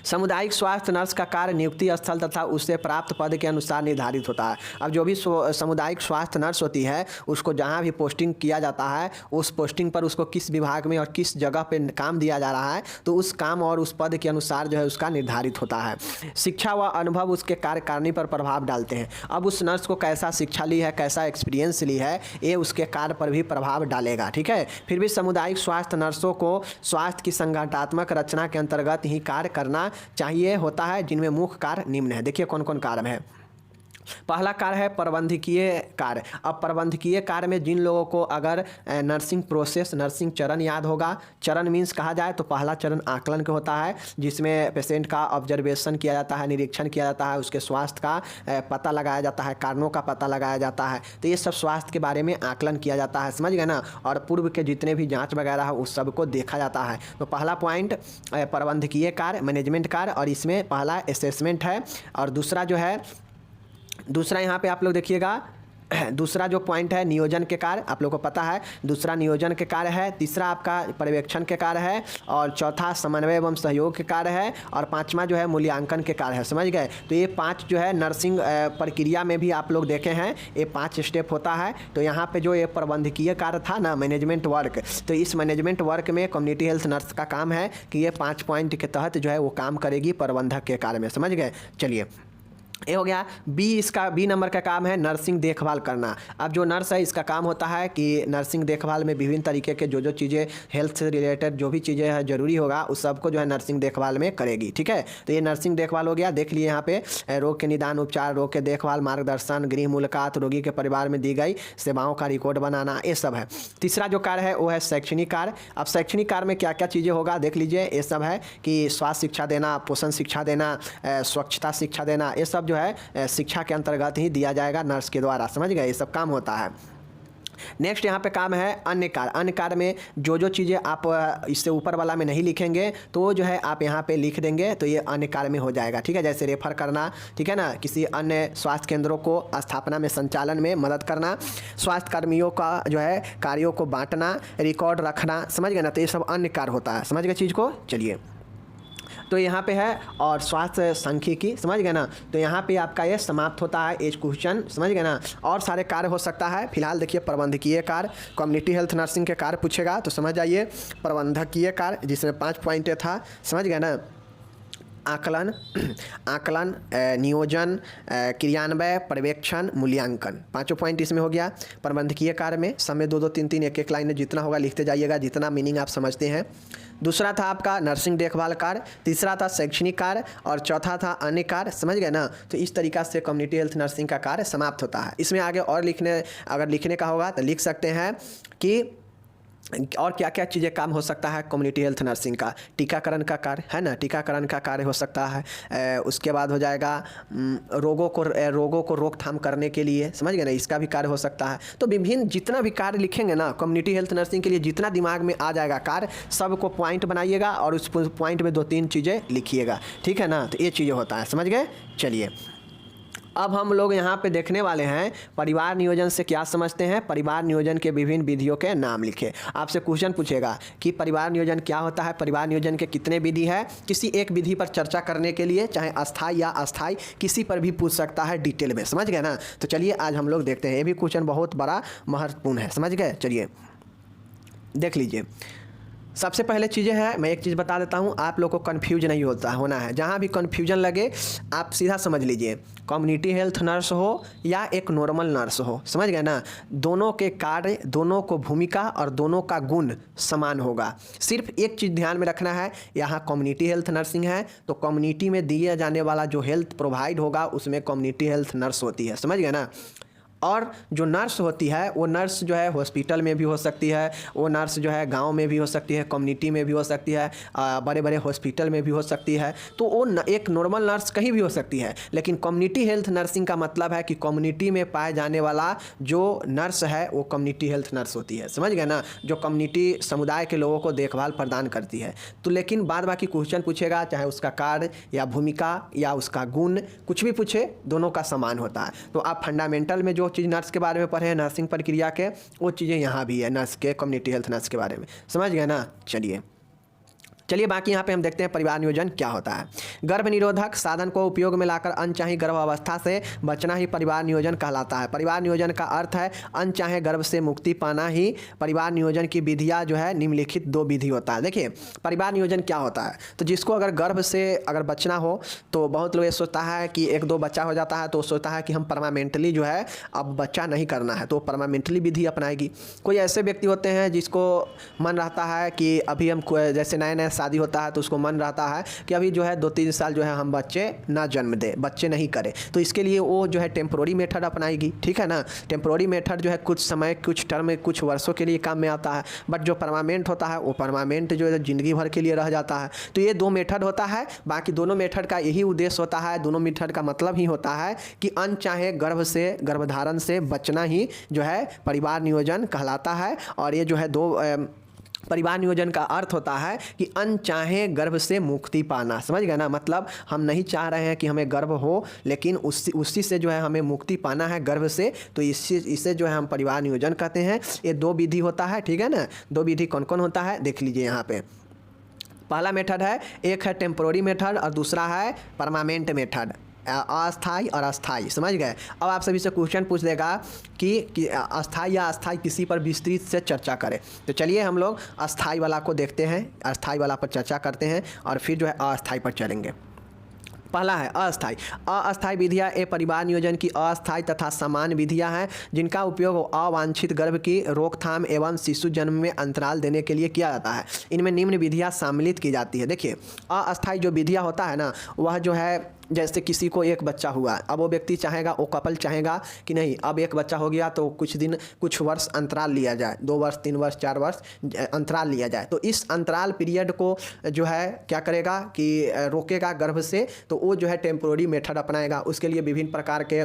सामुदायिक स्वास्थ्य नर्स का कार्य नियुक्ति स्थल तथा उससे प्राप्त पद के अनुसार निर्धारित होता है। अब जो भी सामुदायिक स्वास्थ्य नर्स होती है उसको जहाँ भी पोस्टिंग किया जाता है, उस पोस्टिंग पर उसको किस विभाग में और किस जगह पे काम दिया जा रहा है, तो उस काम और उस पद के अनुसार जो है उसका निर्धारित होता है। शिक्षा व अनुभव उसके कार्यकारिणी पर प्रभाव डालते हैं। अब उस नर्स को कैसा शिक्षा ली है, कैसा एक्सपीरियंस ली है, ये उसके कार्य पर भी प्रभाव डालेगा। ठीक है? फिर भी सामुदायिक स्वास्थ्य नर्सों को स्वास्थ्य की संगठनात्मक रचना के अंतर्गत ही कार्य करना चाहिए होता है, जिनमें मुख्य कार्य निम्न है। देखिए कौन कौन कार्य है। पहला कार्य है प्रबंधकीय कार्य। अब प्रबंधकीय कार्य में जिन लोगों को अगर नर्सिंग प्रोसेस, नर्सिंग चरण याद होगा, चरण मीन्स कहा जाए तो पहला चरण आकलन का होता है, जिसमें पेशेंट का ऑब्जर्वेशन किया जाता है, निरीक्षण किया जाता है, उसके स्वास्थ्य का पता लगाया जाता है, कारणों का पता लगाया जाता है। तो ये सब स्वास्थ्य के बारे में आकलन किया जाता है। समझ गए ना? और पूर्व के जितने भी जाँच वगैरह है उस सब को देखा जाता है। तो पहला पॉइंट प्रबंधकीय कार्य, मैनेजमेंट कार्य, और इसमें पहला असेसमेंट है। और दूसरा जो है, दूसरा यहाँ पे आप लोग देखिएगा दूसरा जो पॉइंट है नियोजन के कार्य, आप लोगों को पता है, दूसरा नियोजन के कार्य है, तीसरा आपका पर्यवेक्षण के कार्य है, और चौथा समन्वय एवं सहयोग के कार्य है, और पांचवा जो है मूल्यांकन के कार्य है। समझ गए? तो ये 5 जो है नर्सिंग प्रक्रिया में भी आप लोग देखे हैं, ये 5 स्टेप होता है। तो यहाँ पे जो ये प्रबंधकीय कार्य था ना, मैनेजमेंट वर्क, तो इस मैनेजमेंट वर्क में कम्युनिटी हेल्थ नर्स का काम है कि ये 5 पॉइंट के तहत जो है वो काम करेगी प्रबंधक के कार्य में। समझ गए? चलिए, ये हो गया। बी, इसका बी नंबर का काम है नर्सिंग देखभाल करना। अब जो नर्स है इसका काम होता है कि नर्सिंग देखभाल में विभिन्न तरीके के जो चीज़ें हेल्थ से रिलेटेड जो भी चीज़ें है जरूरी होगा उस सबको जो है नर्सिंग देखभाल में करेगी। ठीक है, तो ये नर्सिंग देखभाल हो गया। देख लिए यहाँ पे रोग के निदान, उपचार, रोग के देखभाल, मार्गदर्शन, गृह मुलाकात, रोगी के परिवार में दी गई सेवाओं का रिकॉर्ड बनाना, ये सब है। तीसरा जो कार्य है वो है शैक्षणिक कार्य। अब शैक्षणिक कार्य में क्या क्या चीज़ें होगा देख लीजिए। ये सब है कि स्वास्थ्य शिक्षा देना, पोषण शिक्षा देना, स्वच्छता शिक्षा देना, ये सब जो है शिक्षा के अंतर्गत ही दिया जाएगा नर्स के द्वारा। समझ गए? ये सब काम होता है। नेक्स्ट यहाँ पे काम है अन्य कार्य। अन्य कार्य में जो चीज़ें आप इससे ऊपर वाला में नहीं लिखेंगे तो जो है आप यहाँ पे लिख देंगे तो ये अन्य कार्य में हो जाएगा। ठीक है, जैसे रेफर करना, ठीक है ना, किसी अन्य स्वास्थ्य केंद्रों को स्थापना में, संचालन में मदद करना, स्वास्थ्य कर्मियों का जो है कार्यों को बांटना, रिकॉर्ड रखना। समझ गए ना? तो ये सब अन्य कार्य होता है। समझ गए चीज़ को? चलिए, तो यहाँ पे है और स्वास्थ्य सांख्यिकी। समझ गए ना? तो यहाँ पे आपका ये समाप्त होता है एज क्वेश्चन। समझ गए ना? और सारे कार्य हो सकता है। फिलहाल देखिए प्रबंधकीय कार्य, कम्युनिटी हेल्थ नर्सिंग के कार्य पूछेगा तो समझ जाइए। प्रबंधकीय कार्य जिसमें 5 पॉइंट था। समझ गए ना? आकलन, नियोजन, क्रियान्वय, पर्यवेक्षण, मूल्यांकन, 5 पॉइंट इसमें हो गया। प्रबंधकीय कार्य में समय 2-2, 3-3, 1-1 लाइन में जितना होगा लिखते जाइएगा, जितना मीनिंग आप समझते हैं। दूसरा था आपका नर्सिंग देखभाल कार्य, तीसरा था शैक्षणिक कार्य, और चौथा था अन्य कार्य। समझ गए ना? तो इस तरीका से कम्युनिटी हेल्थ नर्सिंग का कार्य समाप्त होता है। इसमें आगे और अगर लिखने का होगा तो लिख सकते हैं कि और क्या क्या चीज़ें काम हो सकता है कम्युनिटी हेल्थ नर्सिंग का। टीकाकरण का कार्य है ना, टीकाकरण का कार्य हो सकता है। उसके बाद हो जाएगा रोगों को रोकथाम करने के लिए। समझ गए ना? इसका भी कार्य हो सकता है। तो विभिन्न जितना भी कार्य लिखेंगे ना कम्युनिटी हेल्थ नर्सिंग के लिए, जितना दिमाग में आ जाएगा कार्य, सबको पॉइंट बनाइएगा और उस पॉइंट में 2-3 चीज़ें लिखिएगा। ठीक है ना? तो ये चीज़ें होता है। समझ गए? चलिए, अब हम लोग यहाँ पे देखने वाले हैं परिवार नियोजन से क्या समझते हैं। परिवार नियोजन के विभिन्न विधियों के नाम लिखे। आपसे क्वेश्चन पूछेगा कि परिवार नियोजन क्या होता है, परिवार नियोजन के कितने विधि है। किसी एक विधि पर चर्चा करने के लिए, चाहे अस्थाई या अस्थाई, किसी पर भी पूछ सकता है डिटेल में। समझ गए ना? तो चलिए आज हम लोग देखते हैं। ये भी क्वेश्चन बहुत बड़ा महत्वपूर्ण है। समझ गए? चलिए देख लीजिए। सबसे पहले चीज़ें हैं, मैं एक चीज़ बता देता हूँ, आप लोग को कन्फ्यूज नहीं होना है। जहाँ भी कन्फ्यूजन लगे आप सीधा समझ लीजिए, कम्युनिटी हेल्थ नर्स हो या एक नॉर्मल नर्स हो। समझ गए ना? दोनों के कार्य, दोनों को भूमिका और दोनों का गुण समान होगा। सिर्फ एक चीज़ ध्यान में रखना है, यहाँ कम्युनिटी हेल्थ नर्सिंग है तो कम्युनिटी में दिया जाने वाला जो हेल्थ प्रोवाइड होगा उसमें कम्युनिटी हेल्थ नर्स होती है। समझ गए ना? और जो नर्स होती है वो नर्स जो है हॉस्पिटल में भी हो सकती है, वो नर्स जो है गांव में भी हो सकती है, कम्युनिटी में भी हो सकती है, बड़े बड़े हॉस्पिटल में भी हो सकती है। तो वो एक नॉर्मल नर्स कहीं भी हो सकती है। लेकिन कम्युनिटी हेल्थ नर्सिंग का मतलब है कि कम्युनिटी में पाए जाने वाला जो नर्स है वो कम्युनिटी हेल्थ नर्स होती है। समझ गए ना? जो कम्युनिटी समुदाय के लोगों को देखभाल प्रदान करती है। तो लेकिन बाद बाकी क्वेश्चन पूछेगा, चाहे उसका कार्य या भूमिका या उसका गुण कुछ भी पूछे, दोनों का समान होता है। तो आप फंडामेंटल में जो चीज़ नर्स के बारे में पढ़े हैं, नर्सिंग प्रक्रिया के, वो चीज़ें यहाँ भी है नर्स के, कम्युनिटी हेल्थ नर्स के बारे में। समझ गए ना? चलिए बाकी यहाँ पे हम देखते हैं परिवार नियोजन क्या होता है। गर्भ निरोधक साधन को उपयोग में लाकर अनचाही गर्भावस्था से बचना ही परिवार नियोजन कहलाता है। परिवार नियोजन का अर्थ है अनचाहे गर्भ से मुक्ति पाना ही। परिवार नियोजन की विधियाँ जो है निम्नलिखित 2 विधि होता है। देखिए परिवार नियोजन क्या होता है, तो जिसको अगर गर्भ से अगर बचना हो तो बहुत लोग ये सोचता है कि 1-2 बच्चा हो जाता है तो सोचता है कि हम परमानेंटली जो है अब बच्चा नहीं करना है तो परमानेंटली विधि अपनाएगी। कोई ऐसे व्यक्ति होते हैं जिसको मन रहता है कि अभी हम जैसे नए शादी होता है तो उसको मन रहता है कि अभी जो है 2-3 साल जो है हम बच्चे ना जन्म दे, बच्चे नहीं करें। तो इसके लिए वो जो है टेम्पोररी मेथड अपनाएगी। ठीक है ना? टेम्पोररी मेथड जो है कुछ समय, कुछ टर्म, कुछ वर्षों के लिए काम में आता है। बट जो परमानेंट होता है वो परमानेंट जो है ज़िंदगी भर के लिए रह जाता है। तो ये 2 मेथड होता है। बाकी दोनों मेथड का यही उद्देश्य होता है, दोनों मेथड का मतलब ही होता है कि अनचाहे गर्भधारण से बचना ही जो है परिवार नियोजन कहलाता है। और ये जो है 2 परिवार नियोजन का अर्थ होता है कि अनचाहे गर्भ से मुक्ति पाना, समझ गए ना। मतलब हम नहीं चाह रहे हैं कि हमें गर्भ हो, लेकिन उसी से जो है हमें मुक्ति पाना है गर्भ से, तो इसे जो है हम परिवार नियोजन कहते हैं। ये 2 विधि होता है, ठीक है ना। 2 विधि कौन कौन होता है देख लीजिए यहाँ पे। पहला मेथड है, एक है टेम्पोररी मेथड और दूसरा है परमानेंट मेथड, अस्थाई और अस्थाई, समझ गए। अब आप सभी से क्वेश्चन पूछ देगा कि अस्थाई या अस्थाई किसी पर विस्तृत से चर्चा करें। तो चलिए हम लोग अस्थाई वाला को देखते हैं, अस्थाई वाला पर चर्चा करते हैं और फिर जो है अस्थाई पर चलेंगे। पहला है अस्थाई। अस्थाई विधियाँ ए परिवार नियोजन की अस्थाई तथा समान विधियाँ हैं जिनका उपयोग अवांछित गर्भ की रोकथाम एवं शिशु जन्म में अंतराल देने के लिए किया जाता है। इनमें निम्न विधियाँ सम्मिलित की जाती है। देखिए, अस्थाई जो विधियाँ होता है ना, वह जो है जैसे किसी को एक बच्चा हुआ, अब वो व्यक्ति चाहेगा, वो कपल चाहेगा कि नहीं अब एक बच्चा हो गया तो कुछ वर्ष अंतराल लिया जाए, 2 वर्ष 3 वर्ष 4 वर्ष अंतराल लिया जाए। तो इस अंतराल पीरियड को जो है क्या करेगा कि रोकेगा गर्भ से, तो वो जो है टेम्पोररी मेथड अपनाएगा। उसके लिए विभिन्न प्रकार के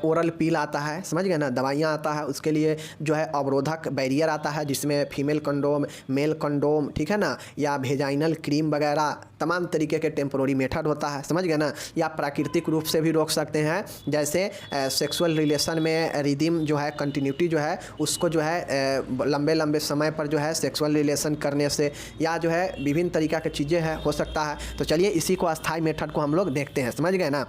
ओरल पील आता है, समझ गए ना, दवाइयाँ आता है। उसके लिए जो है अवरोधक बैरियर आता है जिसमें फीमेल कंडोम, मेल कंडोम, ठीक है ना, या वेजाइनल क्रीम वगैरह तमाम तरीके के टेम्पोररी मेथड होता है, समझ गए ना। या प्राकृतिक रूप से भी रोक सकते हैं, जैसे सेक्सुअल रिलेशन में रिदम जो है, कंटिन्यूटी जो है उसको जो है लंबे लंबे समय पर जो है सेक्सुअल रिलेशन करने से, या जो है विभिन्न तरीक़ा की चीज़ें हैं हो सकता है। तो चलिए इसी को अस्थाई मेथड को हम लोग देखते हैं, समझ गए ना।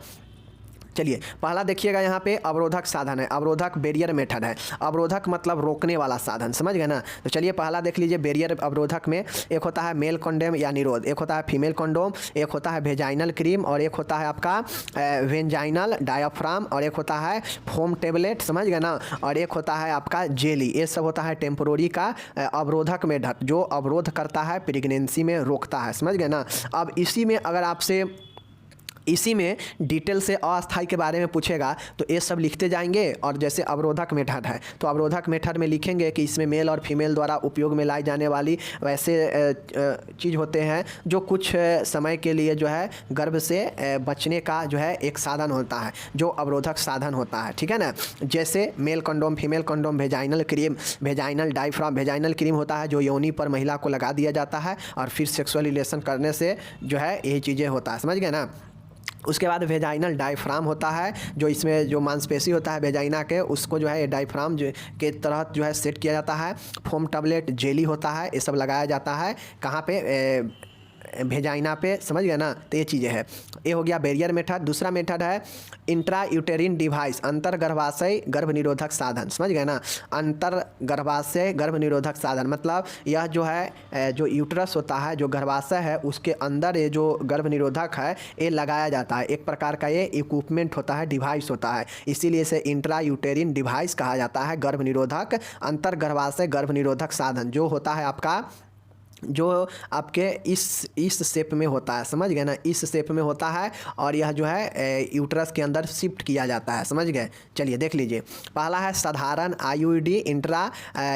चलिए पहला देखिएगा यहाँ पे अवरोधक साधन है, अवरोधक बैरियर मेथड है। अवरोधक मतलब रोकने वाला साधन, समझ गए ना। तो चलिए पहला देख लीजिए बैरियर अवरोधक में एक होता है मेल कंडोम या निरोध, एक होता है फीमेल कंडोम, एक होता है वेजाइनल क्रीम और एक होता है आपका वेजाइनल डायाफ्राम और एक होता है फोम टेबलेट, समझ गए ना, और एक होता है आपका जेली। ये सब होता है टेम्पोररी का अवरोधक मेथड जो अवरोध करता है, प्रेगनेंसी में रोकता है, समझ गए ना। अब इसी में अगर आपसे इसी में डिटेल से अस्थाई के बारे में पूछेगा तो ये सब लिखते जाएंगे। और जैसे अवरोधक मेथड है तो अवरोधक मेथड में लिखेंगे कि इसमें मेल और फीमेल द्वारा उपयोग में लाई जाने वाली वैसे चीज़ होते हैं जो कुछ समय के लिए जो है गर्भ से बचने का जो है एक साधन होता है, जो अवरोधक साधन होता है, ठीक है ना। जैसे male condom, female condom, vaginal cream, vaginal diaphragm. Vaginal cream होता है जो योनि पर महिला को लगा दिया जाता है और फिर सेक्सुअल रिलेशन करने से जो है यही चीज़ें होता है, समझ गए ना। उसके बाद वेजाइनल डायफ्राम होता है जो इसमें जो मांसपेशी होता है वेजाइना के, उसको जो है डायफ्राम के तहत जो है सेट किया जाता है। फोम टैबलेट, जेली होता है, ये सब लगाया जाता है कहाँ पे, वेजाइना पे, समझ गए ना। तो ये चीज़ें है, ये हो गया बैरियर मेथड। दूसरा मेथड है इंट्रा यूटेरिन डिवाइस, अंतर गर्भाशय गर्भ निरोधक साधन, समझ गए ना। अंतर गर्भाशय गर्भ निरोधक साधन मतलब यह जो है जो यूट्रस होता है, जो गर्भाशय है, उसके अंदर ये जो गर्भ निरोधक है ये लगाया जाता है। एक प्रकार का ये इक्विपमेंट होता है, डिवाइस होता है, इसीलिए इसे इंट्रा यूटेरिन डिवाइस कहा जाता है। गर्भ निरोधक अंतर गर्भाशय गर्भ निरोधक साधन जो होता है आपका, जो आपके इस शेप में होता है, समझ गए ना, इस शेप में होता है और यह जो है यूट्रस के अंदर शिफ्ट किया जाता है, समझ गए। चलिए देख लीजिए, पहला है साधारण आईयूडी इंट्रा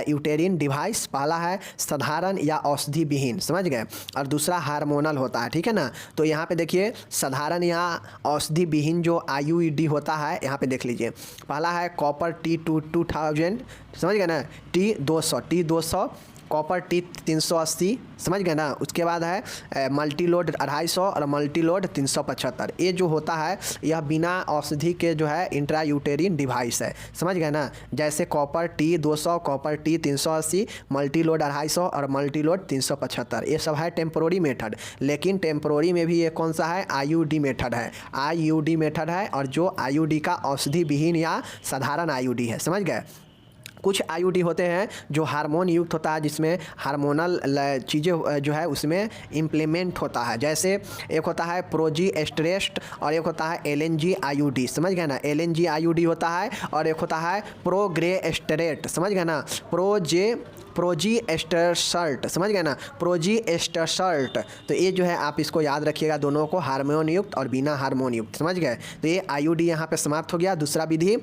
यूटेरिन डिवाइस, पहला है साधारण या औषधि विहीन, समझ गए, और दूसरा हार्मोनल होता है, ठीक है ना। तो यहाँ पे देखिए साधारण या औषधि विहीन जो आईयूडी होता है, यहाँ पे देख लीजिए, पहला है कॉपर T2000, समझ गए ना, T200 कॉपर T380, समझ गए ना। उसके बाद है मल्टीलोड 250 और मल्टीलोड 375। ये जो होता है यह बिना औषधि के जो है इंट्रा यूटेरिन डिवाइस है, समझ गए ना। जैसे copper T200, copper T380, Multiload 250 और मल्टीलोड 375, ये सब है टेम्पोररी मेथड। लेकिन टेम्पोररी में भी ये कौन सा है, आईयूडी मेथड है, आईयूडी मेथड है, और जो आईयूडी का औषधि विहीन या साधारण आईयूडी है, समझ गए। कुछ आईयूडी होते हैं जो हार्मोन युक्त होता है, जिसमें हार्मोनल चीज़ें जो है उसमें इम्प्लीमेंट होता है। जैसे एक होता है प्रोजी एस्ट्रेस्ट और एक होता है एलएनजी आईयूडी, समझ गए ना। एलएनजी आईयूडी होता है और एक होता है प्रोग्रे एस्टरेट, समझ गए ना, प्रोजी एस्टरसल्ट, समझ गए ना, प्रोजी एस्टरसल्ट। तो ये जो है आप इसको याद रखिएगा, दोनों को हार्मोन युक्त और बिना हार्मोन युक्त, समझ गए। तो ये आईयूडी यहाँ पे समाप्त हो गया। दूसरा विधि,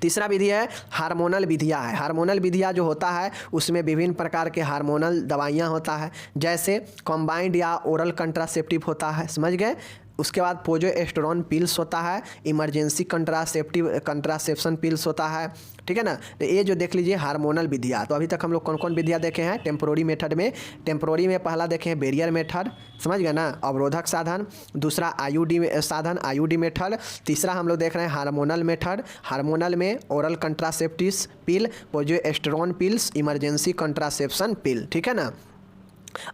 तीसरा विधि है हार्मोनल विधियाँ है। हार्मोनल विधियाँ जो होता है उसमें विभिन्न प्रकार के हार्मोनल दवाइयाँ होता है, जैसे कॉम्बाइंड या ओरल कंट्रासेप्टिव होता है, समझ गए। उसके बाद प्रोजेस्टेरोन पिल्स होता है, इमरजेंसी कंट्रासेप्शन पिल्स होता है, ठीक है ना। तो ये जो देख लीजिए हार्मोनल विधियाँ। तो अभी तक हम लोग कौन कौन विधियाँ देखे हैं टेम्पोररी मेथड में। टेम्पोररी में पहला देखे हैं बैरियर मेथड, समझ गए ना, अवरोधक साधन। दूसरा आईयूडी साधन, आईयूडी मेथड। तीसरा हम लोग देख रहे हैं हार्मोनल मेथड। हार्मोनल में ओरल कंट्रासेप्टिव पिल, प्रोजेस्टेरोन पिल्स, इमरजेंसी कंट्रासेप्शन पिल, ठीक है ना।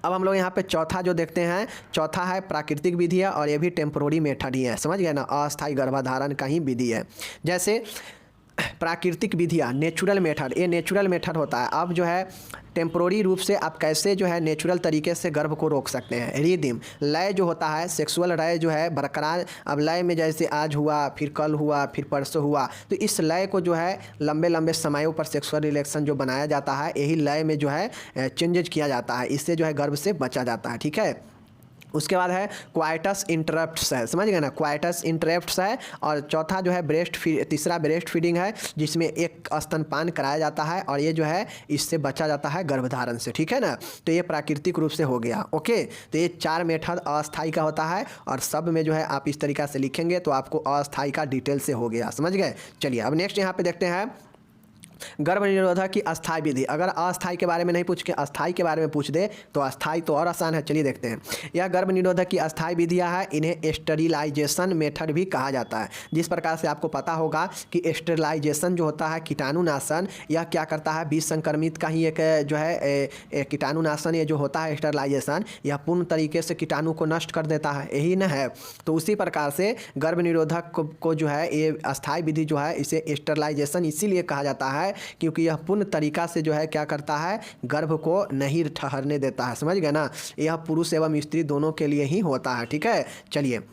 अब हम लोग यहाँ पे चौथा जो देखते हैं, चौथा है प्राकृतिक विधि है, और ये भी टेम्पोररी मेथड ही है, समझ गए ना, अस्थायी गर्भाधारण का ही विधि है। जैसे प्राकृतिक विधियाँ, नेचुरल मेथड, ये नेचुरल मेथड होता है। अब जो है टेम्पोररी रूप से आप कैसे जो है नेचुरल तरीके से गर्भ को रोक सकते हैं। रिदिम, लय जो होता है, सेक्सुअल लय जो है बरकरार। अब लय में जैसे आज हुआ, फिर कल हुआ, फिर परसों हुआ, तो इस लय को जो है लंबे लंबे समयों पर सेक्सुअल रिलेशन जो बनाया जाता है, यही लय में जो है चेंजेज किया जाता है, इससे जो है गर्भ से बचा जाता है, ठीक है। उसके बाद है क्वाइटस इंटरप्ट्स है, समझ गए ना, क्वाइटस इंटरप्ट्स है। और चौथा जो है तीसरा ब्रेस्ट फीडिंग है, जिसमें एक स्तनपान कराया जाता है, और ये जो है इससे बचा जाता है गर्भधारण से, ठीक है ना। तो ये प्राकृतिक रूप से हो गया, ओके। तो ये 4 मेथड अस्थायी का होता है, और सब में जो है आप इस तरीक़ा से लिखेंगे तो आपको अस्थायी का डिटेल से हो गया, समझ गए। चलिए अब नेक्स्ट यहाँ पे देखते हैं गर्भ निरोधक की अस्थायी विधि। अगर अस्थायी के बारे में नहीं पूछ के अस्थायी के बारे में पूछ दे तो अस्थायी तो और आसान है। चलिए देखते हैं। यह गर्भ निरोधक की अस्थायी विधियाँ है, इन्हें स्टेरिलाइजेशन मेथड भी कहा जाता है। जिस प्रकार से आपको पता होगा कि स्टेरिलाइजेशन जो होता है कीटाणुनाशन, यह क्या करता है, बीज संक्रमित का ही एक जो है कीटाणुनाशन, ये जो होता है स्टेरिलाइजेशन, यह पूर्ण तरीके से कीटाणु को नष्ट कर देता है, यही न है। तो उसी प्रकार से गर्भ निरोधक को जो है ये अस्थायी विधि जो है इसे स्टेरिलाइजेशन इसीलिए कहा जाता है क्योंकि यह पूर्ण तरीका से जो है क्या करता है, गर्भ को नहीं ठहरने देता है, समझ गए ना। यह पुरुष एवं स्त्री दोनों के लिए ही होता है, ठीक है। चलिए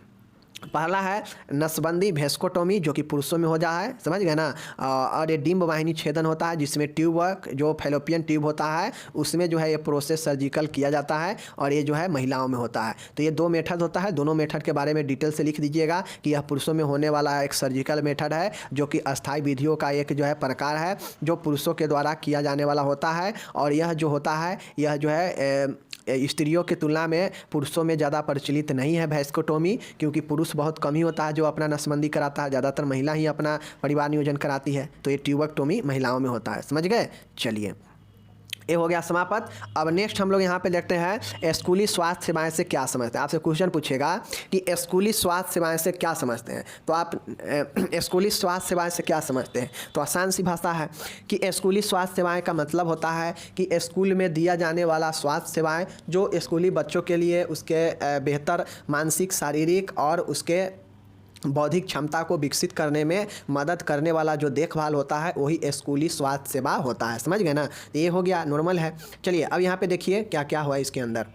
पहला है नसबंदी वेस्कोटोमी, जो कि पुरुषों में हो जा है, समझ गए ना। और ये डिम्ब वाहिनी छेदन होता है, जिसमें ट्यूब जो फैलोपियन ट्यूब होता है उसमें जो है ये प्रोसेस सर्जिकल किया जाता है, और ये जो है महिलाओं में होता है। तो ये 2 मेथड होता है, दोनों मेथड के बारे में डिटेल से लिख दीजिएगा कि यह पुरुषों में होने वाला एक सर्जिकल मेथड है, जो कि अस्थायी विधियों का एक जो है प्रकार है, जो पुरुषों के द्वारा किया जाने वाला होता है। और यह जो होता है यह जो है स्त्रियों की तुलना में पुरुषों में ज़्यादा प्रचलित नहीं है वेस्कोटोमी, क्योंकि पुरुष बहुत कम ही होता है जो अपना नसबंदी कराता है, ज़्यादातर महिला ही अपना परिवार नियोजन कराती है। तो ये ट्यूबेक्टोमी महिलाओं में होता है, समझ गए। चलिए ये हो गया समाप्त। अब नेक्स्ट हम लोग यहाँ पे देखते हैं स्कूली स्वास्थ्य सेवाएं से क्या समझते हैं। आपसे क्वेश्चन पूछेगा कि स्कूली स्वास्थ्य सेवाएं से क्या समझते हैं, तो आप स्कूली स्वास्थ्य सेवाएं से क्या समझते हैं, तो आसान सी भाषा है कि स्कूली स्वास्थ्य सेवाएं का मतलब होता है कि स्कूल में दिया जाने वाला स्वास्थ्य सेवाएं जो स्कूली बच्चों के लिए उसके बेहतर मानसिक, शारीरिक और उसके बौद्धिक क्षमता को विकसित करने में मदद करने वाला जो देखभाल होता है वही स्कूली स्वास्थ्य सेवा होता है, समझ गए ना। ये हो गया, नॉर्मल है। चलिए अब यहाँ पे देखिए क्या क्या हुआ इसके अंदर।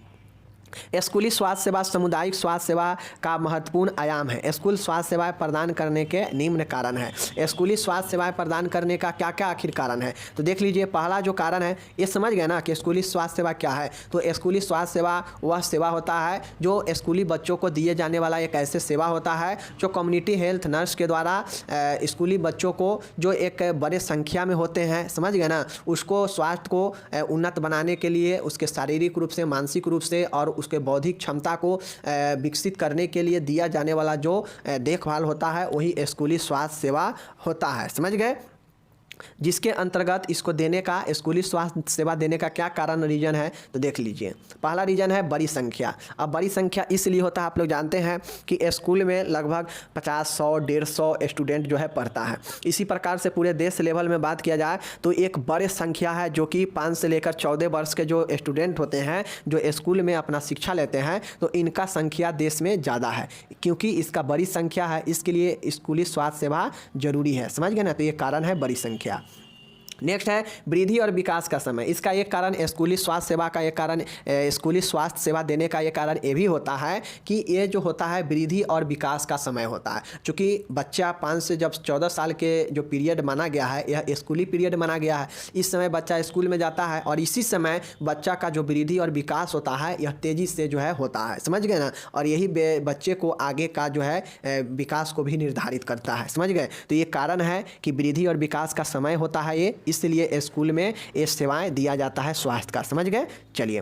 स्कूली स्वास्थ्य सेवा सामुदायिक स्वास्थ्य सेवा का महत्वपूर्ण आयाम है। स्कूल स्वास्थ्य सेवाएं प्रदान करने के निम्न कारण है। स्कूली स्वास्थ्य सेवाएं प्रदान करने का क्या क्या आखिर कारण है, तो देख लीजिए। पहला जो कारण है, ये समझ गए ना कि स्कूली स्वास्थ्य सेवा क्या है। तो स्कूली स्वास्थ्य सेवा वह सेवा होता है जो स्कूली बच्चों को दिए जाने वाला एक ऐसे सेवा होता है जो कम्युनिटी हेल्थ नर्स के द्वारा स्कूली बच्चों को जो एक बड़े संख्या में होते हैं, समझ गए ना, उसको स्वास्थ्य को उन्नत बनाने के लिए उसके शारीरिक रूप से, मानसिक रूप से और उसके बौद्धिक क्षमता को विकसित करने के लिए दिया जाने वाला जो देखभाल होता है वही स्कूली स्वास्थ्य सेवा होता है, समझ गए। जिसके अंतर्गत इसको देने का, स्कूली स्वास्थ्य सेवा देने का क्या कारण, रीजन है, तो देख लीजिए। पहला रीजन है बड़ी संख्या। अब बड़ी संख्या इसलिए होता है, आप लोग जानते हैं कि स्कूल में लगभग 50, 100, 150 स्टूडेंट जो है पढ़ता है। इसी प्रकार से पूरे देश लेवल में बात किया जाए तो एक बड़े संख्या है जो कि 5 से लेकर 14 वर्ष के जो स्टूडेंट होते हैं जो स्कूल में अपना शिक्षा लेते हैं, तो इनका संख्या देश में ज़्यादा है। क्योंकि इसका बड़ी संख्या है, इसके लिए स्कूली स्वास्थ्य सेवा जरूरी है, समझ गए ना। तो ये कारण है बड़ी संख्या। नेक्स्ट है वृद्धि और विकास का समय। इसका एक कारण स्कूली स्वास्थ्य सेवा का एक कारण, स्कूली स्वास्थ्य सेवा देने का एक कारण ये भी होता है कि ये जो होता है वृद्धि और विकास का समय होता है। चूँकि बच्चा 5 से जब 14 साल के जो पीरियड माना गया है, यह स्कूली पीरियड माना गया है। इस समय बच्चा स्कूल में जाता है और इसी समय बच्चा का जो वृद्धि और विकास होता है यह तेज़ी से जो है होता है, समझ गए ना। और यही बच्चे को आगे का जो है विकास को भी निर्धारित करता है, समझ गए। तो ये कारण है कि वृद्धि और विकास का समय होता है ये, इसलिए स्कूल में ये सेवाएं दिया जाता है स्वास्थ्य का, समझ गए। चलिए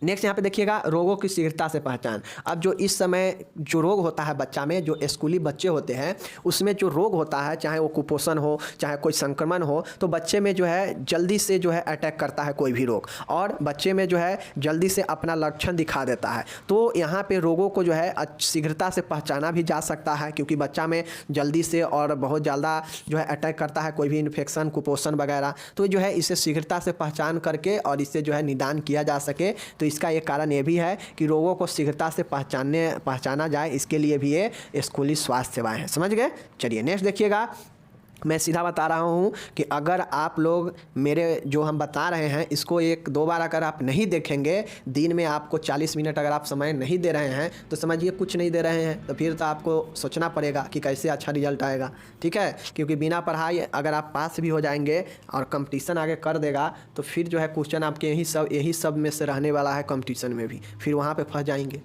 नेक्स्ट यहाँ पे देखिएगा रोगों की शीघ्रता से पहचान। अब जो इस समय जो रोग होता है बच्चा में, जो स्कूली बच्चे होते हैं उसमें जो रोग होता है, चाहे वो कुपोषण हो चाहे कोई संक्रमण हो, तो बच्चे में जो है जल्दी से जो है अटैक करता है कोई भी रोग, और बच्चे में जो है जल्दी से अपना लक्षण दिखा देता है। तो यहाँ पे रोगों को जो है शीघ्रता से पहचाना भी जा सकता है, क्योंकि बच्चा में जल्दी से और बहुत ज़्यादा जो है अटैक करता है कोई भी इन्फेक्शन कुपोषण वगैरह, तो जो है इसे शीघ्रता से पहचान करके और इससे जो है निदान किया जा सके। तो इसका एक कारण ये भी है कि रोगों को शीघ्रता से पहचाना जाए, इसके लिए भी ये स्कूली स्वास्थ्य सेवाएं हैं। समझ गए? चलिए नेक्स्ट देखिएगा। मैं सीधा बता रहा हूँ कि अगर आप लोग मेरे जो हम बता रहे हैं इसको 1-2 बार अगर आप नहीं देखेंगे, दिन में आपको 40 मिनट अगर आप समय नहीं दे रहे हैं तो समझिए कुछ नहीं दे रहे हैं, तो फिर तो आपको सोचना पड़ेगा कि कैसे अच्छा रिजल्ट आएगा। ठीक है, क्योंकि बिना पढ़ाई अगर आप पास भी हो जाएंगे और कंपटीशन आगे कर देगा तो फिर जो है क्वेश्चन आपके यही सब में से रहने वाला है कंपटीशन में भी, फिर वहाँ पर फंस जाएंगे।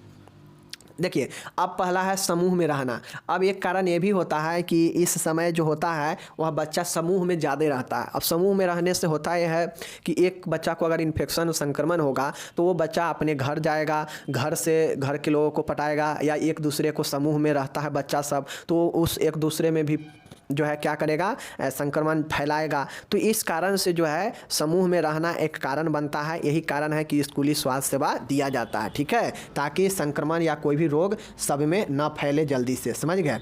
देखिए, अब पहला है समूह में रहना। अब एक कारण ये भी होता है कि इस समय जो होता है वह बच्चा समूह में ज़्यादा रहता है। अब समूह में रहने से होता यह है कि एक बच्चा को अगर इन्फेक्शन संक्रमण होगा तो वो बच्चा अपने घर जाएगा, घर से घर के लोगों को पटाएगा, या एक दूसरे को समूह में रहता है बच्चा सब, तो उस एक दूसरे में भी जो है क्या करेगा, संक्रमण फैलाएगा। तो इस कारण से जो है समूह में रहना एक कारण बनता है। यही कारण है कि स्कूली स्वास्थ्य सेवा दिया जाता है। ठीक है, ताकि संक्रमण या कोई भी रोग सब में न फैले जल्दी से। समझ गए?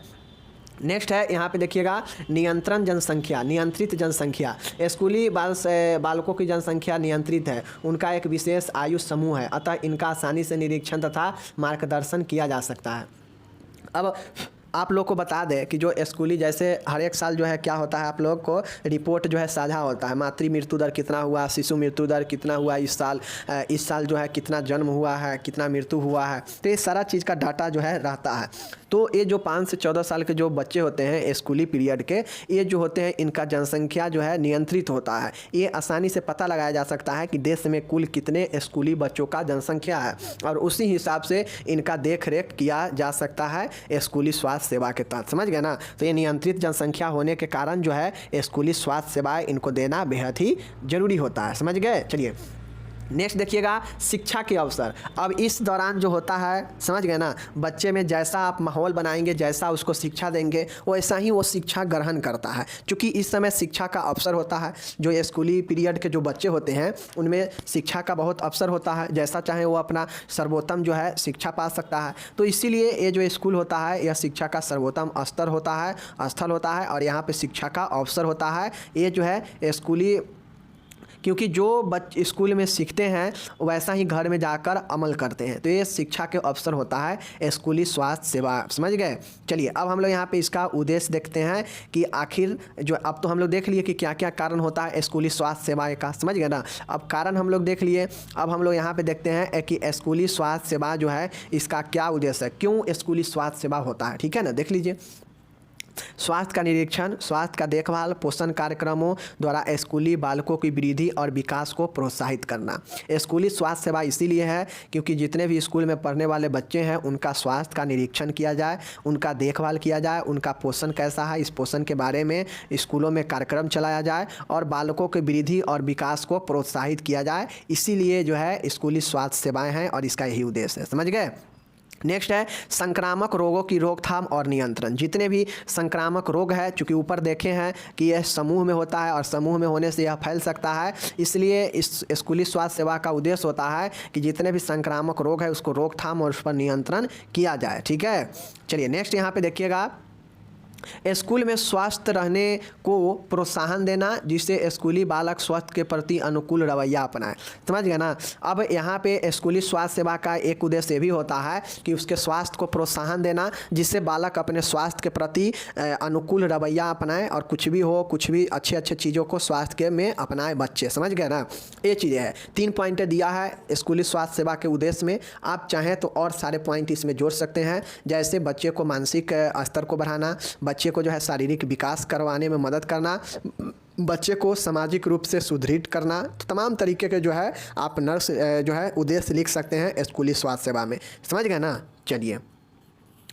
नेक्स्ट है यहाँ पे देखिएगा नियंत्रण जनसंख्या, नियंत्रित जनसंख्या। स्कूली बालकों की जनसंख्या नियंत्रित है, उनका एक विशेष आयु समूह है, अतः इनका आसानी से निरीक्षण तथा मार्गदर्शन किया जा सकता है। अब आप लोग को बता दें कि जो स्कूली जैसे हर एक साल जो है क्या होता है, आप लोग को रिपोर्ट जो है साझा होता है, मातृ मृत्यु दर कितना हुआ, शिशु मृत्यु दर कितना हुआ इस साल जो है कितना जन्म हुआ है, कितना मृत्यु हुआ है, तो ये सारा चीज़ का डाटा जो है रहता है। तो ये जो 5 से 14 साल के जो बच्चे होते हैं स्कूली पीरियड के, ये जो होते हैं इनका जनसंख्या जो है नियंत्रित होता है। ये आसानी से पता लगाया जा सकता है कि देश में कुल कितने स्कूली बच्चों का जनसंख्या है, और उसी हिसाब से इनका देख रेख किया जा सकता है स्कूली स्वास्थ्य सेवा के तहत। समझ गए ना? तो ये नियंत्रित जनसंख्या होने के कारण जो है स्कूली स्वास्थ्य सेवाएं इनको देना बेहद ही जरूरी होता है। समझ गए? चलिए नेक्स्ट देखिएगा शिक्षा के अवसर। अब इस दौरान जो होता है, समझ गए ना, बच्चे में जैसा आप माहौल बनाएंगे, जैसा उसको शिक्षा देंगे, वैसा ही वो शिक्षा ग्रहण करता है। क्योंकि इस समय शिक्षा का अवसर होता है, जो स्कूली पीरियड के जो बच्चे होते हैं उनमें शिक्षा का बहुत अवसर होता है, जैसा चाहे वो अपना सर्वोत्तम जो है शिक्षा पा सकता है। तो इसीलिए ये जो स्कूल होता है यह शिक्षा का सर्वोत्तम स्तर होता है, स्थल होता है, और यहाँ पर शिक्षा का अवसर होता है। ये जो है स्कूली, क्योंकि जो बच्चे स्कूल में सीखते हैं वैसा ही घर में जाकर अमल करते हैं, तो ये शिक्षा के अवसर होता है स्कूली स्वास्थ्य सेवा। समझ गए? चलिए अब हम लोग यहाँ पे इसका उद्देश्य देखते हैं कि आखिर जो, अब तो हम लोग देख लिए कि क्या क्या कारण होता है स्कूली स्वास्थ्य सेवा का। समझ गए ना? अब कारण हम लोग देख लिए, अब हम लोग यहाँ पे देखते हैं कि स्कूली स्वास्थ्य सेवा जो है इसका क्या उद्देश्य है, क्यों स्कूली स्वास्थ्य सेवा होता है। ठीक है ना? देख लीजिए। स्वास्थ्य का निरीक्षण, स्वास्थ्य का देखभाल, पोषण कार्यक्रमों द्वारा स्कूली बालकों की वृद्धि और विकास को प्रोत्साहित करना। स्कूली स्वास्थ्य सेवा इसीलिए है क्योंकि जितने भी स्कूल में पढ़ने वाले बच्चे हैं उनका स्वास्थ्य का निरीक्षण किया जाए, उनका देखभाल किया जाए, उनका पोषण कैसा है इस पोषण के बारे में स्कूलों में कार्यक्रम चलाया जाए, और बालकों की वृद्धि और विकास को प्रोत्साहित किया जाए। इसीलिए जो है स्कूली स्वास्थ्य सेवाएँ हैं और इसका यही उद्देश्य है। समझ गए? नेक्स्ट है संक्रामक रोगों की रोकथाम और नियंत्रण। जितने भी संक्रामक रोग है, चूँकि ऊपर देखे हैं कि यह समूह में होता है और समूह में होने से यह फैल सकता है, इसलिए इस स्कूली स्वास्थ्य सेवा का उद्देश्य होता है कि जितने भी संक्रामक रोग है उसको रोकथाम और उस पर नियंत्रण किया जाए। ठीक है, चलिए नेक्स्ट यहाँ पे देखिएगा स्कूल में स्वस्थ रहने को प्रोत्साहन देना, जिससे स्कूली बालक स्वास्थ्य के प्रति अनुकूल रवैया अपनाए। समझ गए ना? अब यहाँ पे स्कूली स्वास्थ्य सेवा का एक उद्देश्य ये भी होता है कि उसके स्वास्थ्य को प्रोत्साहन देना, जिससे बालक अपने स्वास्थ्य के प्रति अनुकूल रवैया अपनाए, और कुछ भी हो, कुछ भी अच्छे चीज़ों को स्वास्थ्य के में अपनाए बच्चे। समझ गए ना? ये चीज़ें हैं, 3 पॉइंट दिया है स्कूली स्वास्थ्य सेवा के उद्देश्य में। आप चाहें तो और सारे पॉइंट इसमें जोड़ सकते हैं, जैसे बच्चे को मानसिक स्तर को बढ़ाना, बच्चे को जो है शारीरिक विकास करवाने में मदद करना, बच्चे को सामाजिक रूप से सुदृढ़ करना। तो तमाम तरीके के जो है आप नर्स जो है उद्देश्य लिख सकते हैं स्कूली स्वास्थ्य सेवा में। समझ गए ना? चलिए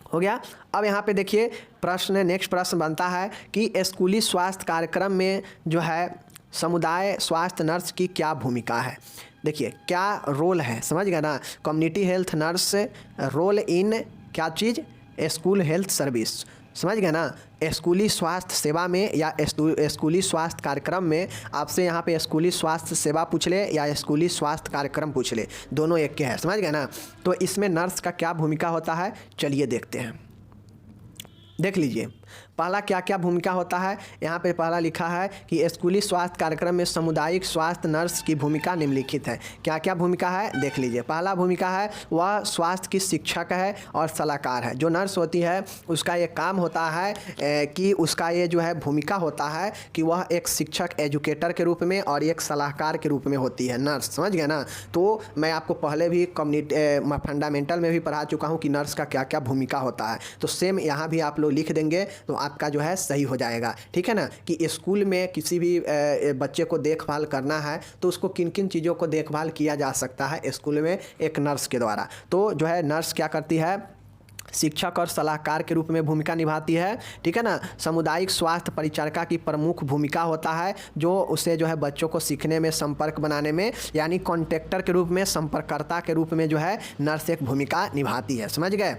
हो गया। अब यहाँ पे देखिए नेक्स्ट प्रश्न बनता है कि स्कूली स्वास्थ्य कार्यक्रम में जो है समुदाय स्वास्थ्य नर्स की क्या भूमिका है। देखिए क्या रोल है, समझ गए ना। Community health nurse role in क्या चीज़, स्कूल हेल्थ सर्विस, समझ गए ना। स्कूली स्वास्थ्य सेवा में या स्कूली स्वास्थ्य कार्यक्रम में, आपसे यहाँ पे स्कूली स्वास्थ्य सेवा पूछ ले या स्कूली स्वास्थ्य कार्यक्रम पूछ ले, दोनों एक के हैं, समझ गए ना। तो इसमें नर्स का क्या भूमिका होता है, चलिए देखते हैं। देख लीजिए पहला क्या क्या भूमिका होता है। यहाँ पे पहला लिखा है कि स्कूली स्वास्थ्य कार्यक्रम में सामुदायिक स्वास्थ्य नर्स की भूमिका निम्नलिखित है। क्या क्या भूमिका है, देख लीजिए। पहला भूमिका है वह स्वास्थ्य की शिक्षक है और सलाहकार है। जो नर्स होती है उसका ये काम होता है कि उसका ये जो है भूमिका होता है कि वह एक शिक्षक एजुकेटर के रूप में और एक सलाहकार के रूप में होती है नर्स, समझ गए ना। तो मैं आपको पहले भी कम्युनिटी फंडामेंटल में भी पढ़ा चुका हूँ कि नर्स का क्या क्या भूमिका होता है। तो सेम यहाँ भी आप लोग लिख देंगे तो आपका जो है सही हो जाएगा, ठीक है ना। कि स्कूल में किसी भी बच्चे को देखभाल करना है तो उसको किन किन चीज़ों को देखभाल किया जा सकता है स्कूल में एक नर्स के द्वारा। तो जो है नर्स क्या करती है, शिक्षक और सलाहकार के रूप में भूमिका निभाती है, ठीक है ना। सामुदायिक स्वास्थ्य परिचारिका की प्रमुख भूमिका होता है जो उसे जो है बच्चों को सीखने में, संपर्क बनाने में, यानी कॉन्टेक्टर के रूप में, संपर्ककर्ता के रूप में जो है नर्स एक भूमिका निभाती है, समझ गए।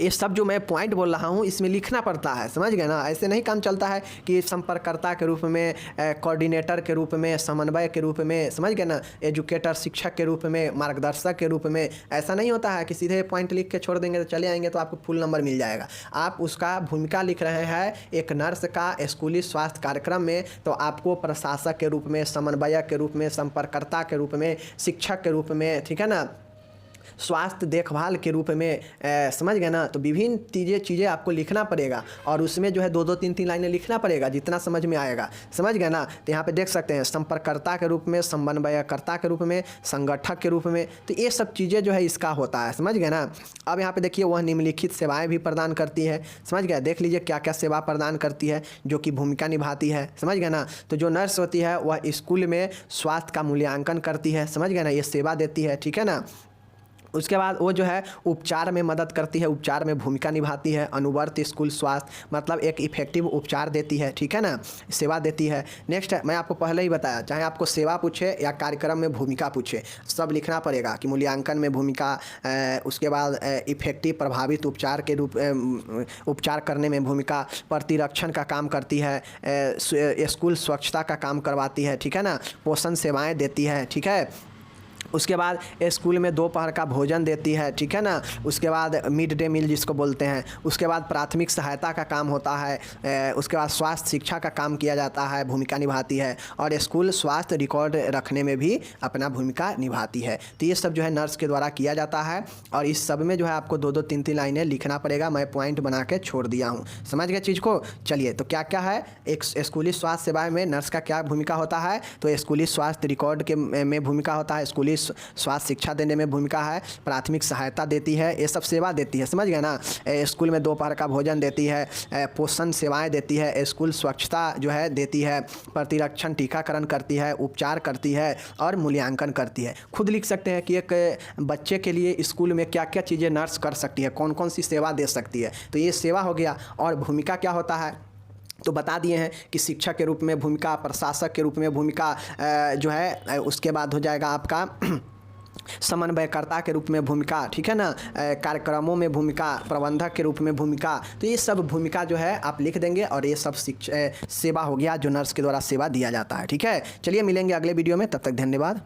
ये सब जो मैं पॉइंट बोल रहा हूँ इसमें लिखना पड़ता है, समझ गए ना। ऐसे नहीं काम चलता है कि संपर्ककर्ता के रूप में, कोऑर्डिनेटर के रूप में, समन्वय के रूप में, समझ गए ना, एजुकेटर शिक्षक के रूप में, मार्गदर्शक के रूप में। ऐसा नहीं होता है कि सीधे पॉइंट लिख के छोड़ देंगे तो चले आएंगे तो आपको फुल नंबर मिल जाएगा। आप उसका भूमिका लिख रहे हैं एक नर्स का स्कूली स्वास्थ्य कार्यक्रम में, तो आपको प्रशासक के रूप में, समन्वयक के रूप में, संपर्ककर्ता के रूप में, शिक्षक के रूप में, ठीक है ना, स्वास्थ्य देखभाल के रूप में, समझ गए ना। तो विभिन्न चीज़ें आपको लिखना पड़ेगा और उसमें जो है 2-2 3-3 लाइनें लिखना पड़ेगा जितना समझ में आएगा, समझ गए ना। तो यहाँ पे देख सकते हैं संपर्ककर्ता के रूप में, समन्वयकर्ता के रूप में, संगठक के रूप में। तो ये सब चीज़ें जो है इसका होता है, समझ गए ना। अब यहाँ पे देखिए वह निम्नलिखित सेवाएँ भी प्रदान करती है, समझ गए। देख लीजिए क्या क्या सेवा प्रदान करती है जो कि भूमिका निभाती है, समझ गए ना। तो जो नर्स होती है वह स्कूल में स्वास्थ्य का मूल्यांकन करती है, समझ गए ना, ये सेवा देती है, ठीक है ना। उसके बाद वो जो है उपचार में मदद करती है, उपचार में भूमिका निभाती है। अनुवर्त स्कूल स्वास्थ्य मतलब एक इफेक्टिव उपचार देती है, ठीक है ना, सेवा देती है। नेक्स्ट मैं आपको पहले ही बताया, चाहे आपको सेवा पूछे या कार्यक्रम में भूमिका पूछे, सब लिखना पड़ेगा कि मूल्यांकन में भूमिका, उसके बाद इफेक्टिव प्रभावित उपचार के रूप उपचार करने में भूमिका, प्रतिरक्षण का काम करती है, स्कूल स्वच्छता का काम करवाती है, ठीक है ना, पोषण सेवाएँ देती है, ठीक है। उसके बाद स्कूल में दोपहर का भोजन देती है, ठीक है ना। उसके बाद मिड डे मील जिसको बोलते हैं। उसके बाद प्राथमिक सहायता का काम होता है। उसके बाद स्वास्थ्य शिक्षा का काम किया जाता है, भूमिका निभाती है। और स्कूल स्वास्थ्य रिकॉर्ड रखने में भी अपना भूमिका निभाती है। तो ये सब जो है नर्स के द्वारा किया जाता है और इस सब में जो है आपको 2-2 3-3 लाइनें लिखना पड़ेगा। मैं पॉइंट बना के छोड़ दिया हूँ, समझ गए चीज़ को। चलिए तो क्या क्या है, एक स्कूली स्वास्थ्य सेवाएँ में नर्स का क्या भूमिका होता है, तो स्कूली स्वास्थ्य रिकॉर्ड के में भूमिका होता है, स्कूली स्वास्थ्य शिक्षा देने में भूमिका है, प्राथमिक सहायता देती है, ये सब सेवा देती है, समझ गए ना। स्कूल में दोपहर का भोजन देती है, पोषण सेवाएं देती है, स्कूल स्वच्छता जो है देती है, प्रतिरक्षण टीकाकरण करती है, उपचार करती है और मूल्यांकन करती है। खुद लिख सकते हैं कि एक बच्चे के लिए स्कूल में क्या क्या चीज़ें नर्स कर सकती है, कौन कौन सी सेवा दे सकती है। तो ये सेवा हो गया। और भूमिका क्या होता है तो बता दिए हैं कि शिक्षक के रूप में भूमिका, प्रशासक के रूप में भूमिका जो है, उसके बाद हो जाएगा आपका समन्वयकर्ता के रूप में भूमिका, ठीक है ना, कार्यक्रमों में भूमिका, प्रबंधक के रूप में भूमिका। तो ये सब भूमिका जो है आप लिख देंगे और ये सब सेवा हो गया जो नर्स के द्वारा सेवा दिया जाता है, ठीक है। चलिए मिलेंगे अगले वीडियो में, तब तक धन्यवाद।